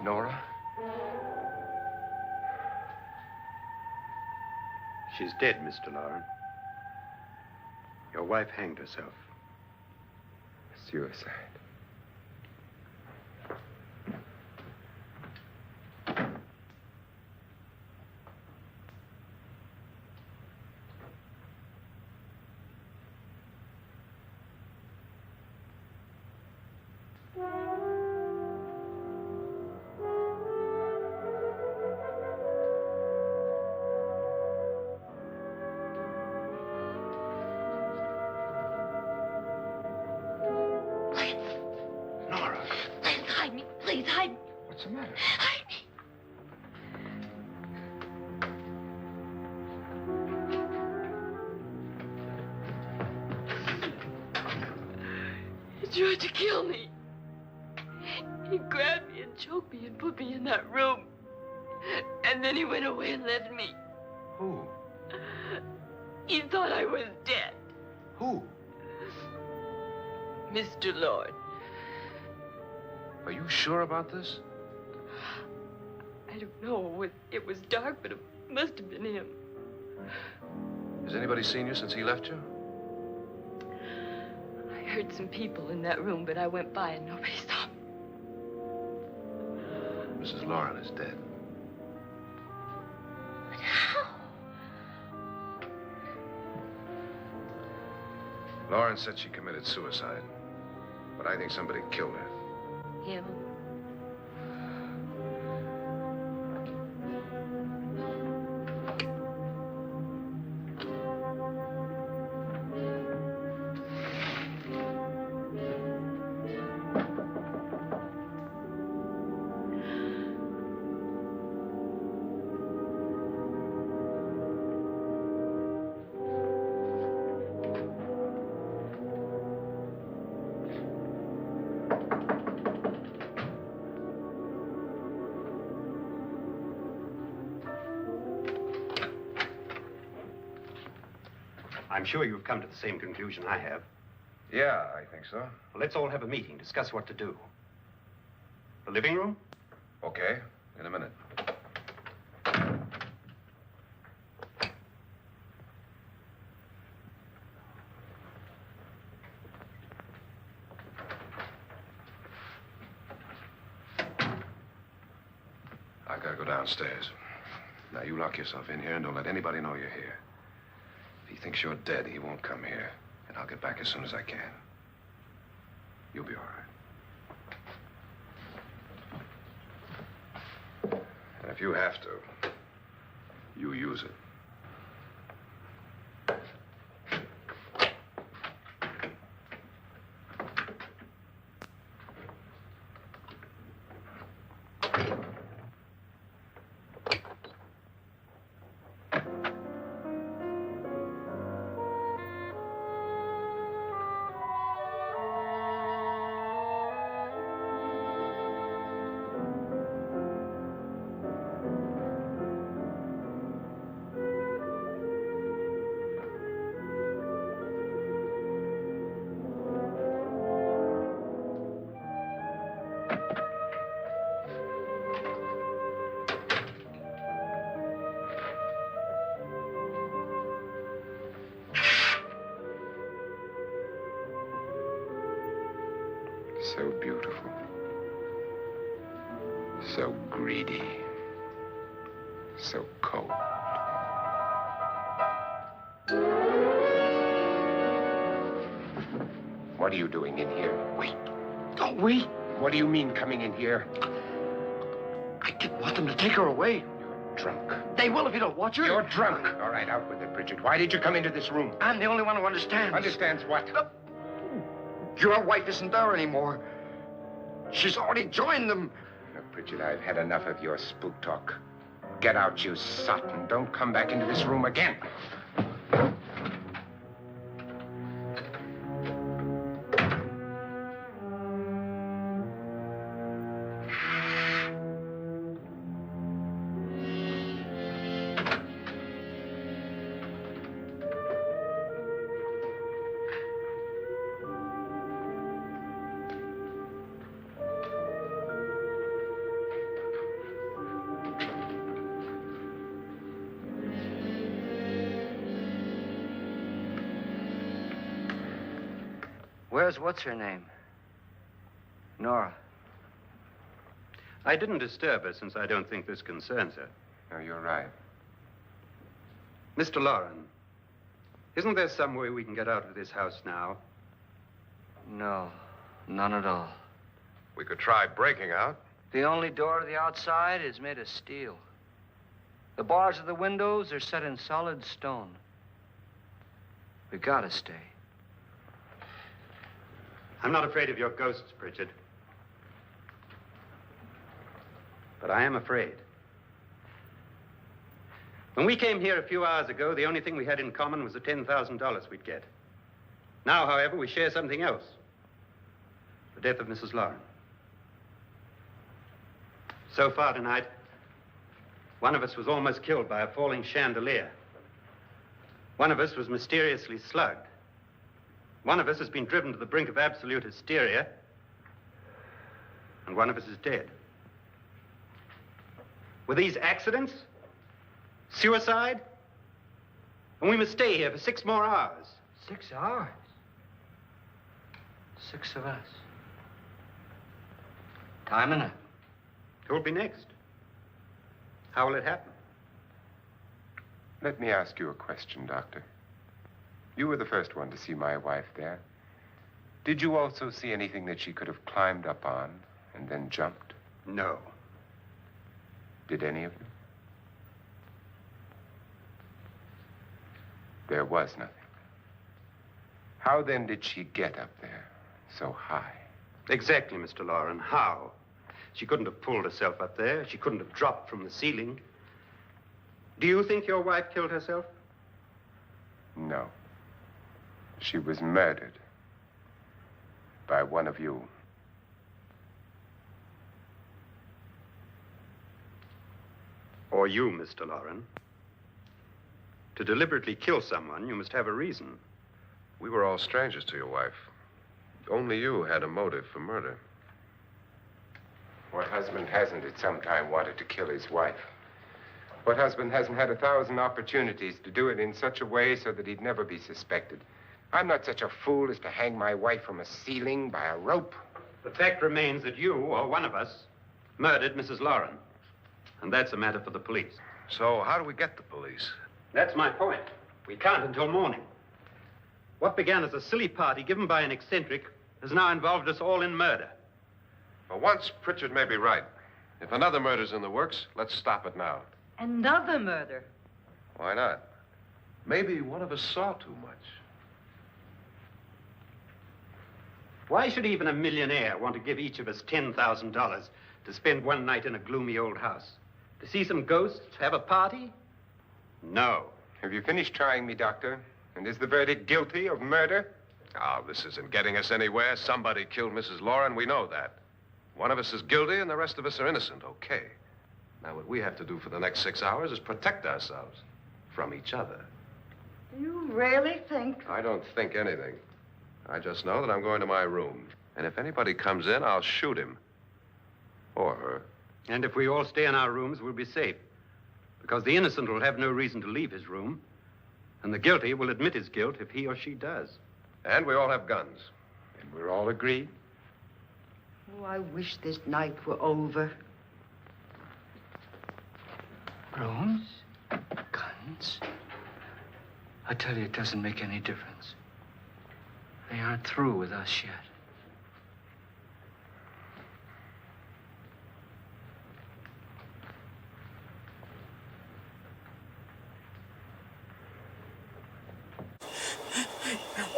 S4: Nora?
S8: She's dead, Mr. Lauren. Your wife hanged herself.
S4: Suicide.
S5: Nora.
S6: Hide me, please, hide me.
S5: What's the matter?
S6: Hide me. He tried to kill me. He grabbed me and choked me and put me in that room. And then he went away and left me.
S5: Who?
S6: He thought I was dead.
S5: Who?
S6: Mr. Lord.
S5: Are you sure about this?
S6: I don't know. It was dark, but it must have been him.
S5: Has anybody seen you since he left you?
S6: I heard some people in that room, but I went by and nobody saw me.
S5: Mrs. Lauren is dead.
S6: But how?
S5: Lauren said she committed suicide, but I think somebody killed her.
S6: Him?
S8: I'm sure you've come to the same conclusion I have.
S5: Yeah, I think so.
S8: Well, let's all have a meeting, discuss what to do. The living room?
S5: Okay, in a minute. I've got to go downstairs. Now, you lock yourself in here and don't let anybody know you're here. If he thinks you're dead, he won't come here. And I'll get back as soon as I can. You'll be all right. And if you have to, you use it. So beautiful. So greedy. So cold. What are you doing in here?
S11: Wait. Don't wait.
S4: What do you mean coming in here?
S11: I didn't want them to take her away.
S4: You're drunk.
S11: They will if you don't watch her.
S4: You're drunk. All right, out with it, Bridget. Why did you come into this room?
S11: I'm the only one who understands.
S4: Understands what?
S11: Your wife isn't there anymore. She's already joined them.
S4: Look, Bridget, I've had enough of your spook talk. Get out, you sot, and don't come back into this room again.
S10: Where's what's-her-name? Nora.
S8: I didn't disturb her since I don't think this concerns her.
S4: No, you're right.
S8: Mr. Lauren, isn't there some way we can get out of this house now?
S10: No, none at all.
S5: We could try breaking out.
S10: The only door to the outside is made of steel. The bars of the windows are set in solid stone. We gotta stay.
S8: I'm not afraid of your ghosts, Bridget. but I am afraid. When we came here a few hours ago, the only thing we had in common was the $10,000 we'd get. Now, however, we share something else. The death of Mrs. Lauren. So far tonight, one of us was almost killed by a falling chandelier. One of us was mysteriously slugged. One of us has been driven to the brink of absolute hysteria. And one of us is dead. Were these accidents? Suicide? And we must stay here for 6 more hours.
S10: 6 hours? 6 of us. Time enough.
S8: Who will be next? How will it happen?
S4: Let me ask you a question, Doctor. You were the first one to see my wife there. Did you also see anything that she could have climbed up on and then jumped?
S8: No.
S4: Did any of you? There was nothing. How then did she get up there so high?
S8: Exactly, Mr. Lauren. How? She couldn't have pulled herself up there. She couldn't have dropped from the ceiling. Do you think your wife killed herself?
S4: No. She was murdered by one of you.
S8: Or you, Mr. Lauren. To deliberately kill someone, you must have a reason.
S5: We were all strangers to your wife. Only you had a motive for murder.
S4: What husband hasn't at some time wanted to kill his wife? What husband hasn't had 1,000 opportunities to do it in such a way so that he'd never be suspected? I'm not such a fool as to hang my wife from a ceiling by a rope.
S8: The fact remains that you, or one of us, murdered Mrs. Lauren. And that's a matter for the police.
S5: So how do we get the police?
S8: That's my point. We can't until morning. What began as a silly party given by an eccentric has now involved us all in murder.
S5: For once, Pritchard may be right. If another murder's in the works, let's stop it now.
S9: Another murder.
S5: Why not? Maybe one of us saw too much.
S8: Why should even a millionaire want to give each of us $10,000 to spend one night in a gloomy old house? To see some ghosts, have a party? No.
S4: Have you finished trying me, Doctor? And is the verdict guilty of murder?
S5: Oh, this isn't getting us anywhere. Somebody killed Mrs. Lauren. We know that. One of us is guilty and the rest of us are innocent. Okay. Now, what we have to do for the next 6 hours is protect ourselves from each other.
S9: You really think?
S5: I don't think anything. I just know that I'm going to my room. And if anybody comes in, I'll shoot him. Or her.
S8: And if we all stay in our rooms, we'll be safe. Because the innocent will have no reason to leave his room. And the guilty will admit his guilt if he or she does.
S5: And we all have guns.
S4: And we're all agreed?
S9: Oh, I wish this night were over.
S10: Rooms? Guns? I tell you, it doesn't make any difference. They aren't through with us yet.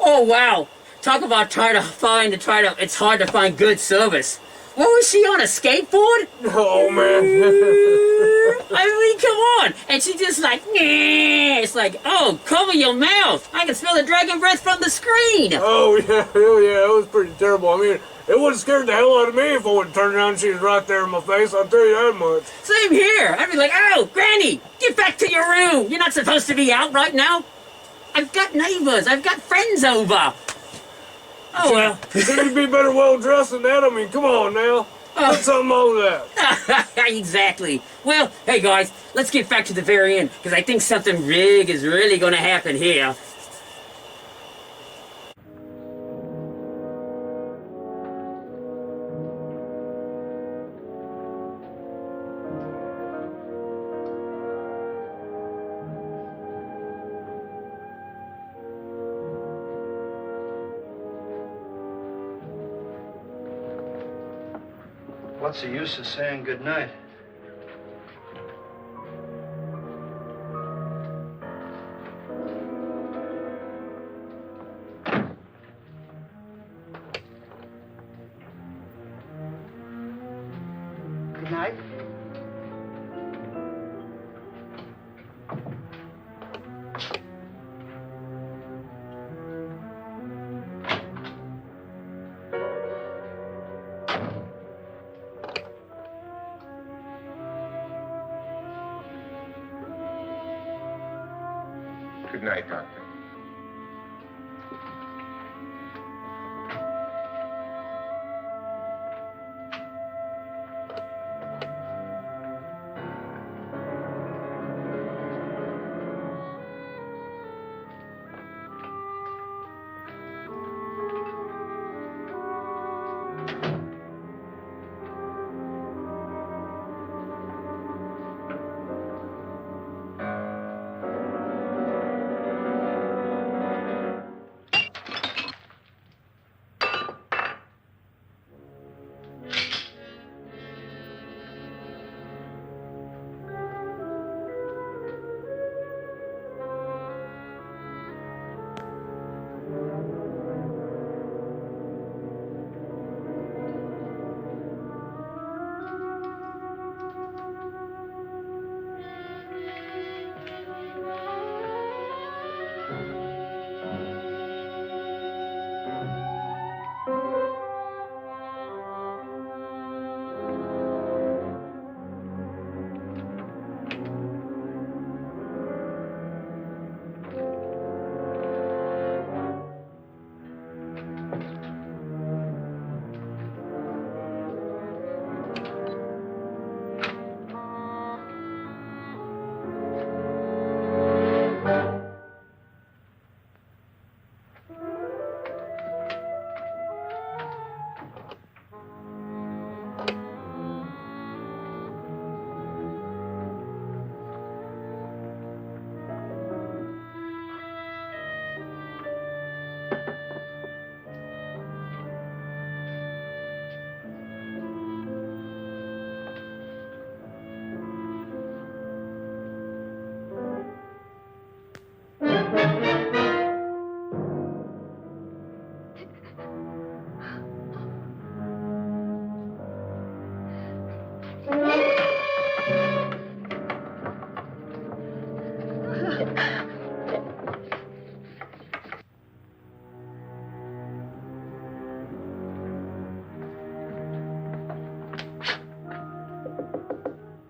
S2: Oh, wow. Talk about it's hard to find good service. What was she on, a skateboard?
S1: Oh, man.
S2: I mean, come on. And she just like, nah. It's like, oh, cover your mouth. I can smell the dragon breath from the screen.
S1: Oh, yeah, hell yeah, it was pretty terrible. I mean, it would have scared the hell out of me if I would have turned around and she was right there in my face, I'll tell you that much.
S2: Same here. I'd be like, oh, Granny, get back to your room. You're not supposed to be out right now. I've got neighbors. I've got friends over. Oh, well.
S1: You'd be better well dressed than that. I mean, come on now. Put something on that.
S2: Exactly. Well, hey, guys, let's get back to the very end, because I think something big is really going to happen here.
S10: What's the use of saying goodnight?
S9: Good night.
S4: Good night, Doctor.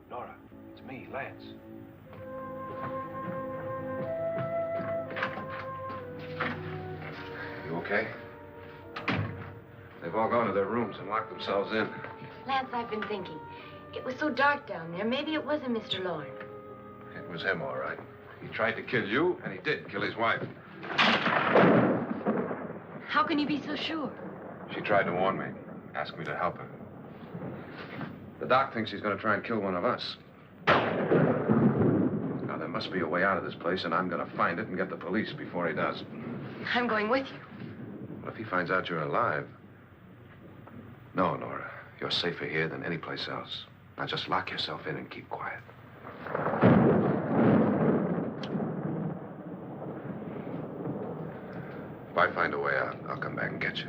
S5: Nora, it's me, Lance. You okay? They've all gone to their rooms and locked themselves in.
S6: Lance, I've been thinking. It was so dark down there. Maybe it wasn't Mr. Lorne.
S5: It was him, all right. He tried to kill you, and he did kill his wife.
S6: How can you be so sure?
S5: She tried to warn me, asked me to help her. The doc thinks he's going to try and kill one of us. Now, there must be a way out of this place, and I'm going to find it and get the police before he does.
S6: I'm going with you.
S5: Well, if he finds out you're alive... No, Nora. You're safer here than any place else. Now, just lock yourself in and keep quiet. If I find a way out, I'll come back and get you.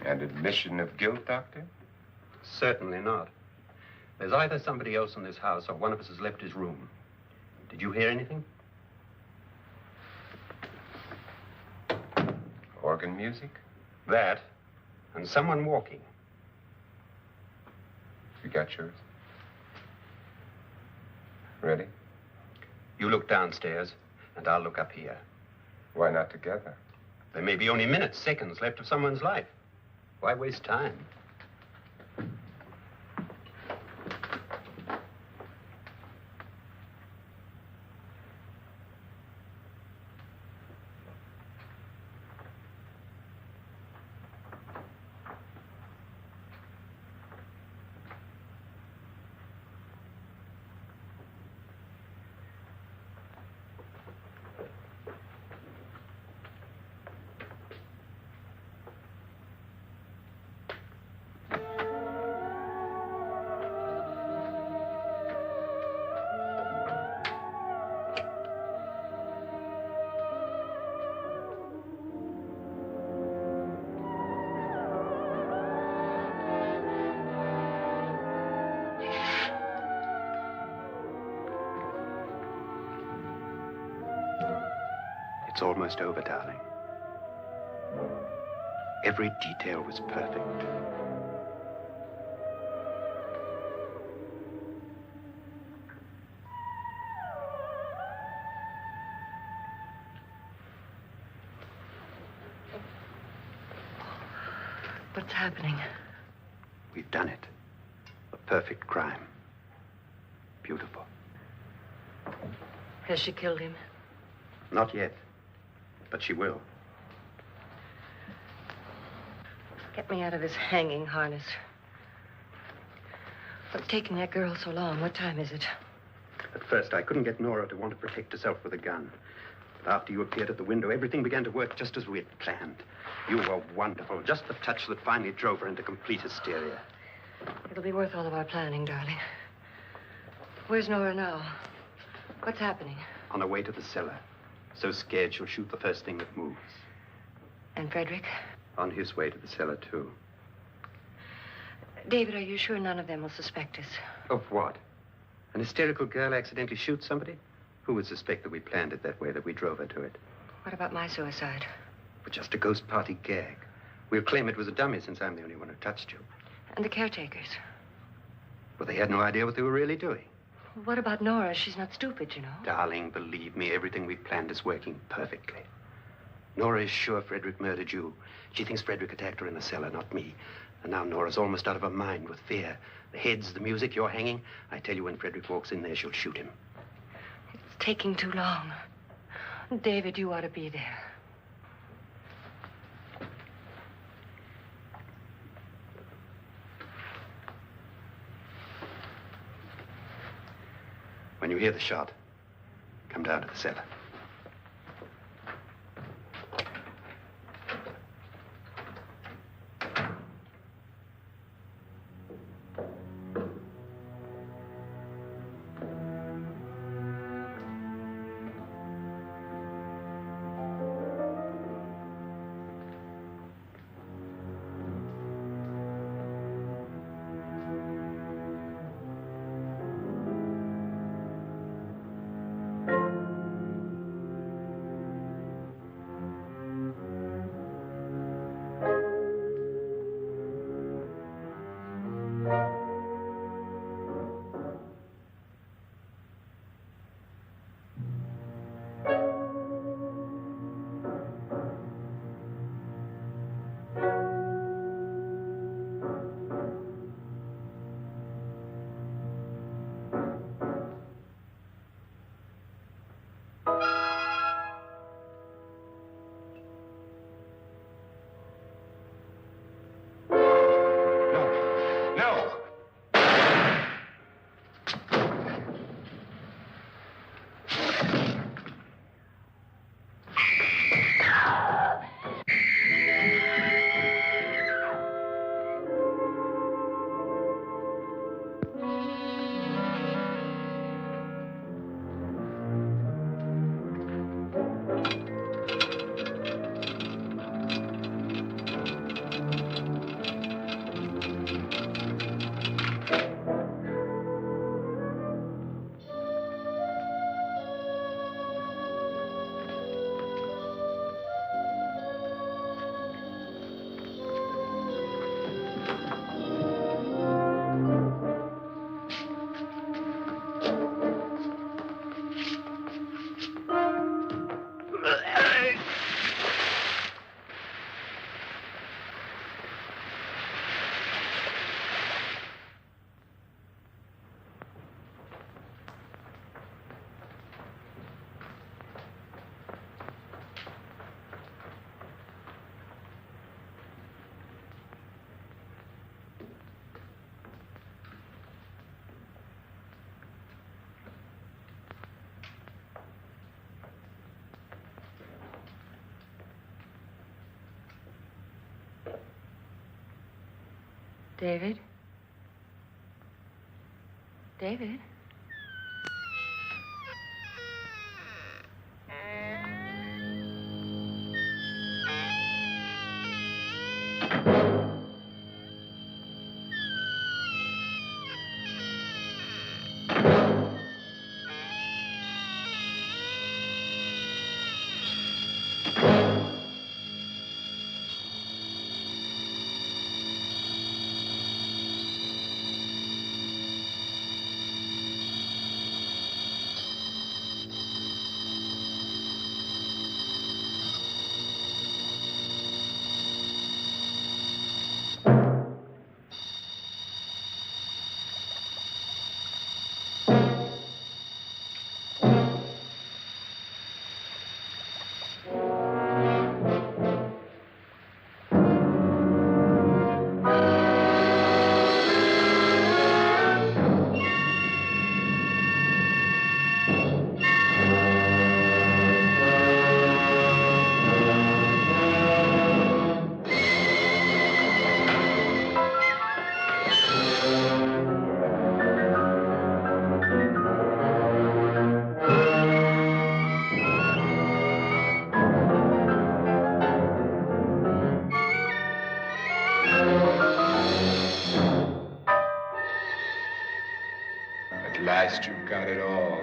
S4: And admission of guilt, Doctor?
S8: Certainly not. There's either somebody else in this house or one of us has left his room. Did you hear anything?
S4: Organ music?
S8: That, and someone walking.
S4: You got yours? Ready?
S8: You look downstairs, and I'll look up here.
S4: Why not together?
S8: There may be only minutes, seconds left of someone's life. Why waste time? It's almost over, darling. Every detail was perfect.
S7: What's happening?
S8: We've done it. A perfect crime. Beautiful.
S7: Has she killed him?
S8: Not yet, but she will.
S7: Get me out of this hanging harness. What's taking that girl so long? What time is it?
S8: At first, I couldn't get Nora to want to protect herself with a gun. But after you appeared at the window, everything began to work just as we had planned. You were wonderful. Just the touch that finally drove her into complete hysteria.
S7: It'll be worth all of our planning, darling. Where's Nora now? What's happening?
S8: On her way to the cellar. So scared she'll shoot the first thing that moves.
S7: And Frederick?
S8: On his way to the cellar, too.
S7: David, are you sure none of them will suspect us?
S8: Of what? An hysterical girl accidentally shoots somebody? Who would suspect that we planned it that way, that we drove her to it?
S7: What about my suicide?
S8: But just a ghost party gag. We'll claim it was a dummy since I'm the only one who touched you.
S7: And the caretakers?
S8: Well, they had no idea what they were really doing.
S7: What about Nora? She's not stupid, you know.
S8: Darling, believe me, everything we planned is working perfectly. Nora is sure Frederick murdered you. She thinks Frederick attacked her in the cellar, not me. And now Nora's almost out of her mind with fear. The heads, the music, you're hanging. I tell you, when Frederick walks in there, she'll shoot him.
S7: It's taking too long. David, you ought to be there.
S8: When you hear the shot, come down to the cellar.
S7: David? David?
S4: At last you've got it all.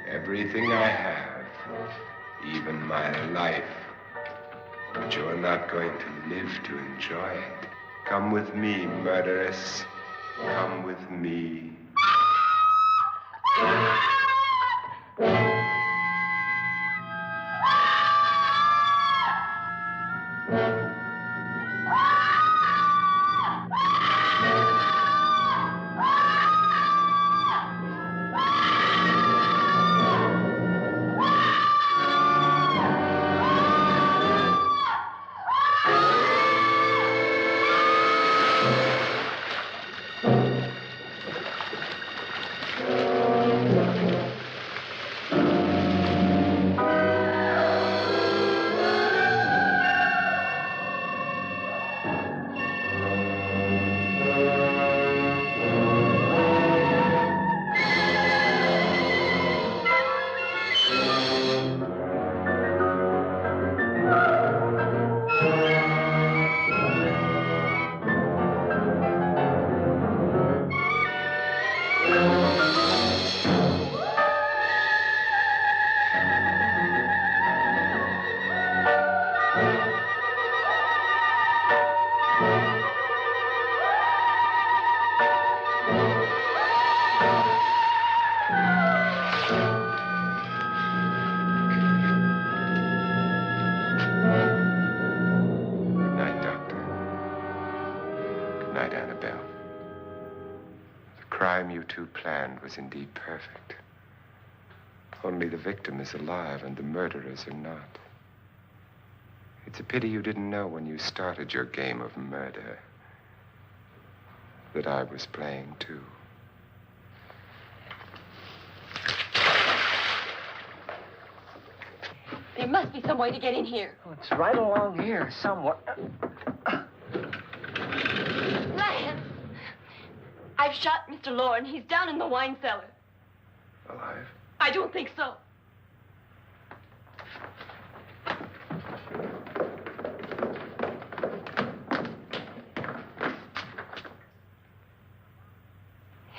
S4: Everything I have. Even my life. But you're not going to live to enjoy it. Come with me, murderess. Come with me. You two planned was indeed perfect. Only the victim is alive and the murderers are not. It's a pity you didn't know when you started your game of murder that I was playing too.
S6: There must be some way to get in here.
S10: Oh, it's right along here somewhere.
S6: Lance! I've shot Mr. Loren. He's down in the wine cellar.
S4: Alive?
S6: I don't think so.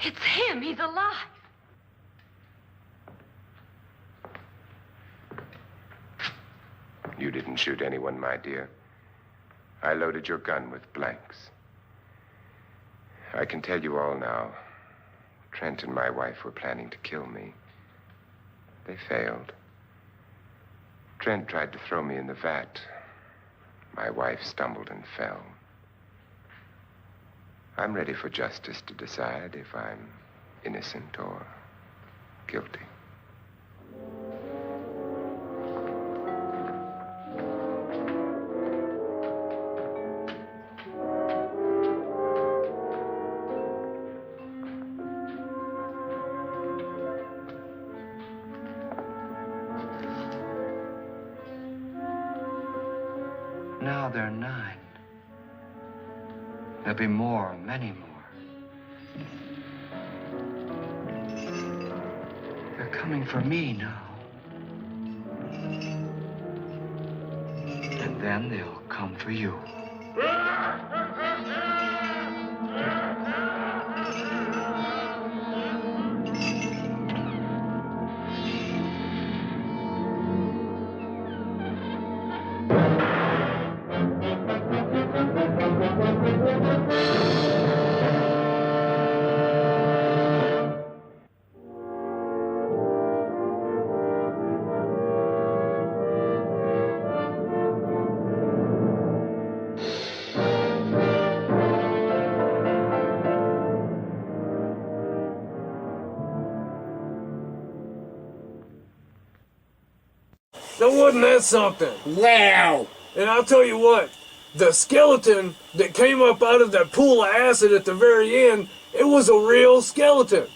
S6: It's him. He's alive.
S4: You didn't shoot anyone, my dear. I loaded your gun with blanks. I can tell you all now. Trent and my wife were planning to kill me. They failed. Trent tried to throw me in the vat. My wife stumbled and fell. I'm ready for justice to decide if I'm innocent or guilty.
S10: Now they're 9. There'll be more, many more. They're coming for me now. And then they'll come for you.
S1: Now wasn't that something?
S2: Wow.
S1: And I'll tell you what, the skeleton that came up out of that pool of acid at the very end, it was a real skeleton.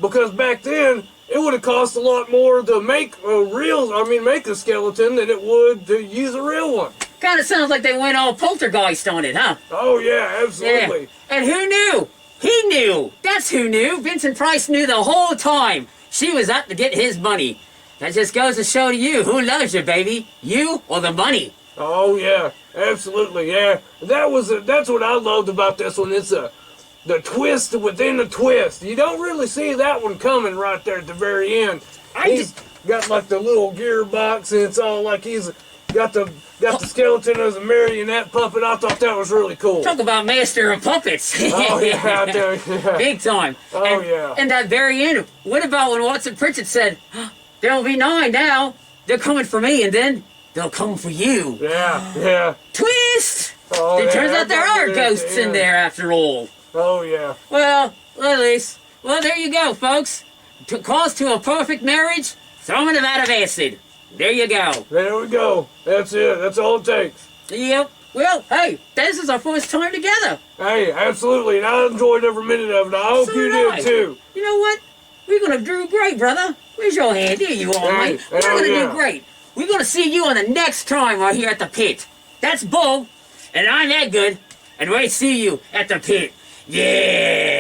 S1: Because back then, it would have cost a lot more to make make a skeleton than it would to use a real one.
S2: Kind of sounds like they went all poltergeist on it, huh?
S1: Oh yeah, absolutely.
S2: Yeah. And who knew? He knew. That's who knew. Vincent Price knew the whole time. She was out to get his money. That just goes to show to you who loves you, baby. You or the money.
S1: Oh yeah, absolutely, yeah. That's what I loved about this one. It's the twist within the twist. You don't really see that one coming right there at the very end. He's got like the little gearbox, and it's all like he's got the skeleton as a marionette puppet. I thought that was really cool.
S2: Talk about master of puppets.
S1: Oh yeah, I do. Yeah.
S2: Big time.
S1: Oh yeah.
S2: And that very end. What about when Watson Pritchett said, "There'll be 9 now. They're coming for me, and then they'll come for you."
S1: Yeah, yeah.
S2: Twist!
S1: Oh,
S2: it
S1: yeah,
S2: turns out there are ghosts in there after all.
S1: Oh yeah.
S2: Well, at least. Well, there you go, folks. Calls to a perfect marriage, throwing them out of acid. There you go.
S1: There we go. That's it. That's all it takes.
S2: Yep. Well, hey, this is our first time together.
S1: Hey, absolutely. And I enjoyed every minute of it. I hope you did too.
S2: You know what? We're gonna do great, brother. Where's your hand? There you are, mate. We're gonna do great. We're gonna see you on the next time right here at the pit. That's Bull, and I'm that good, and we see you at the pit. Yeah.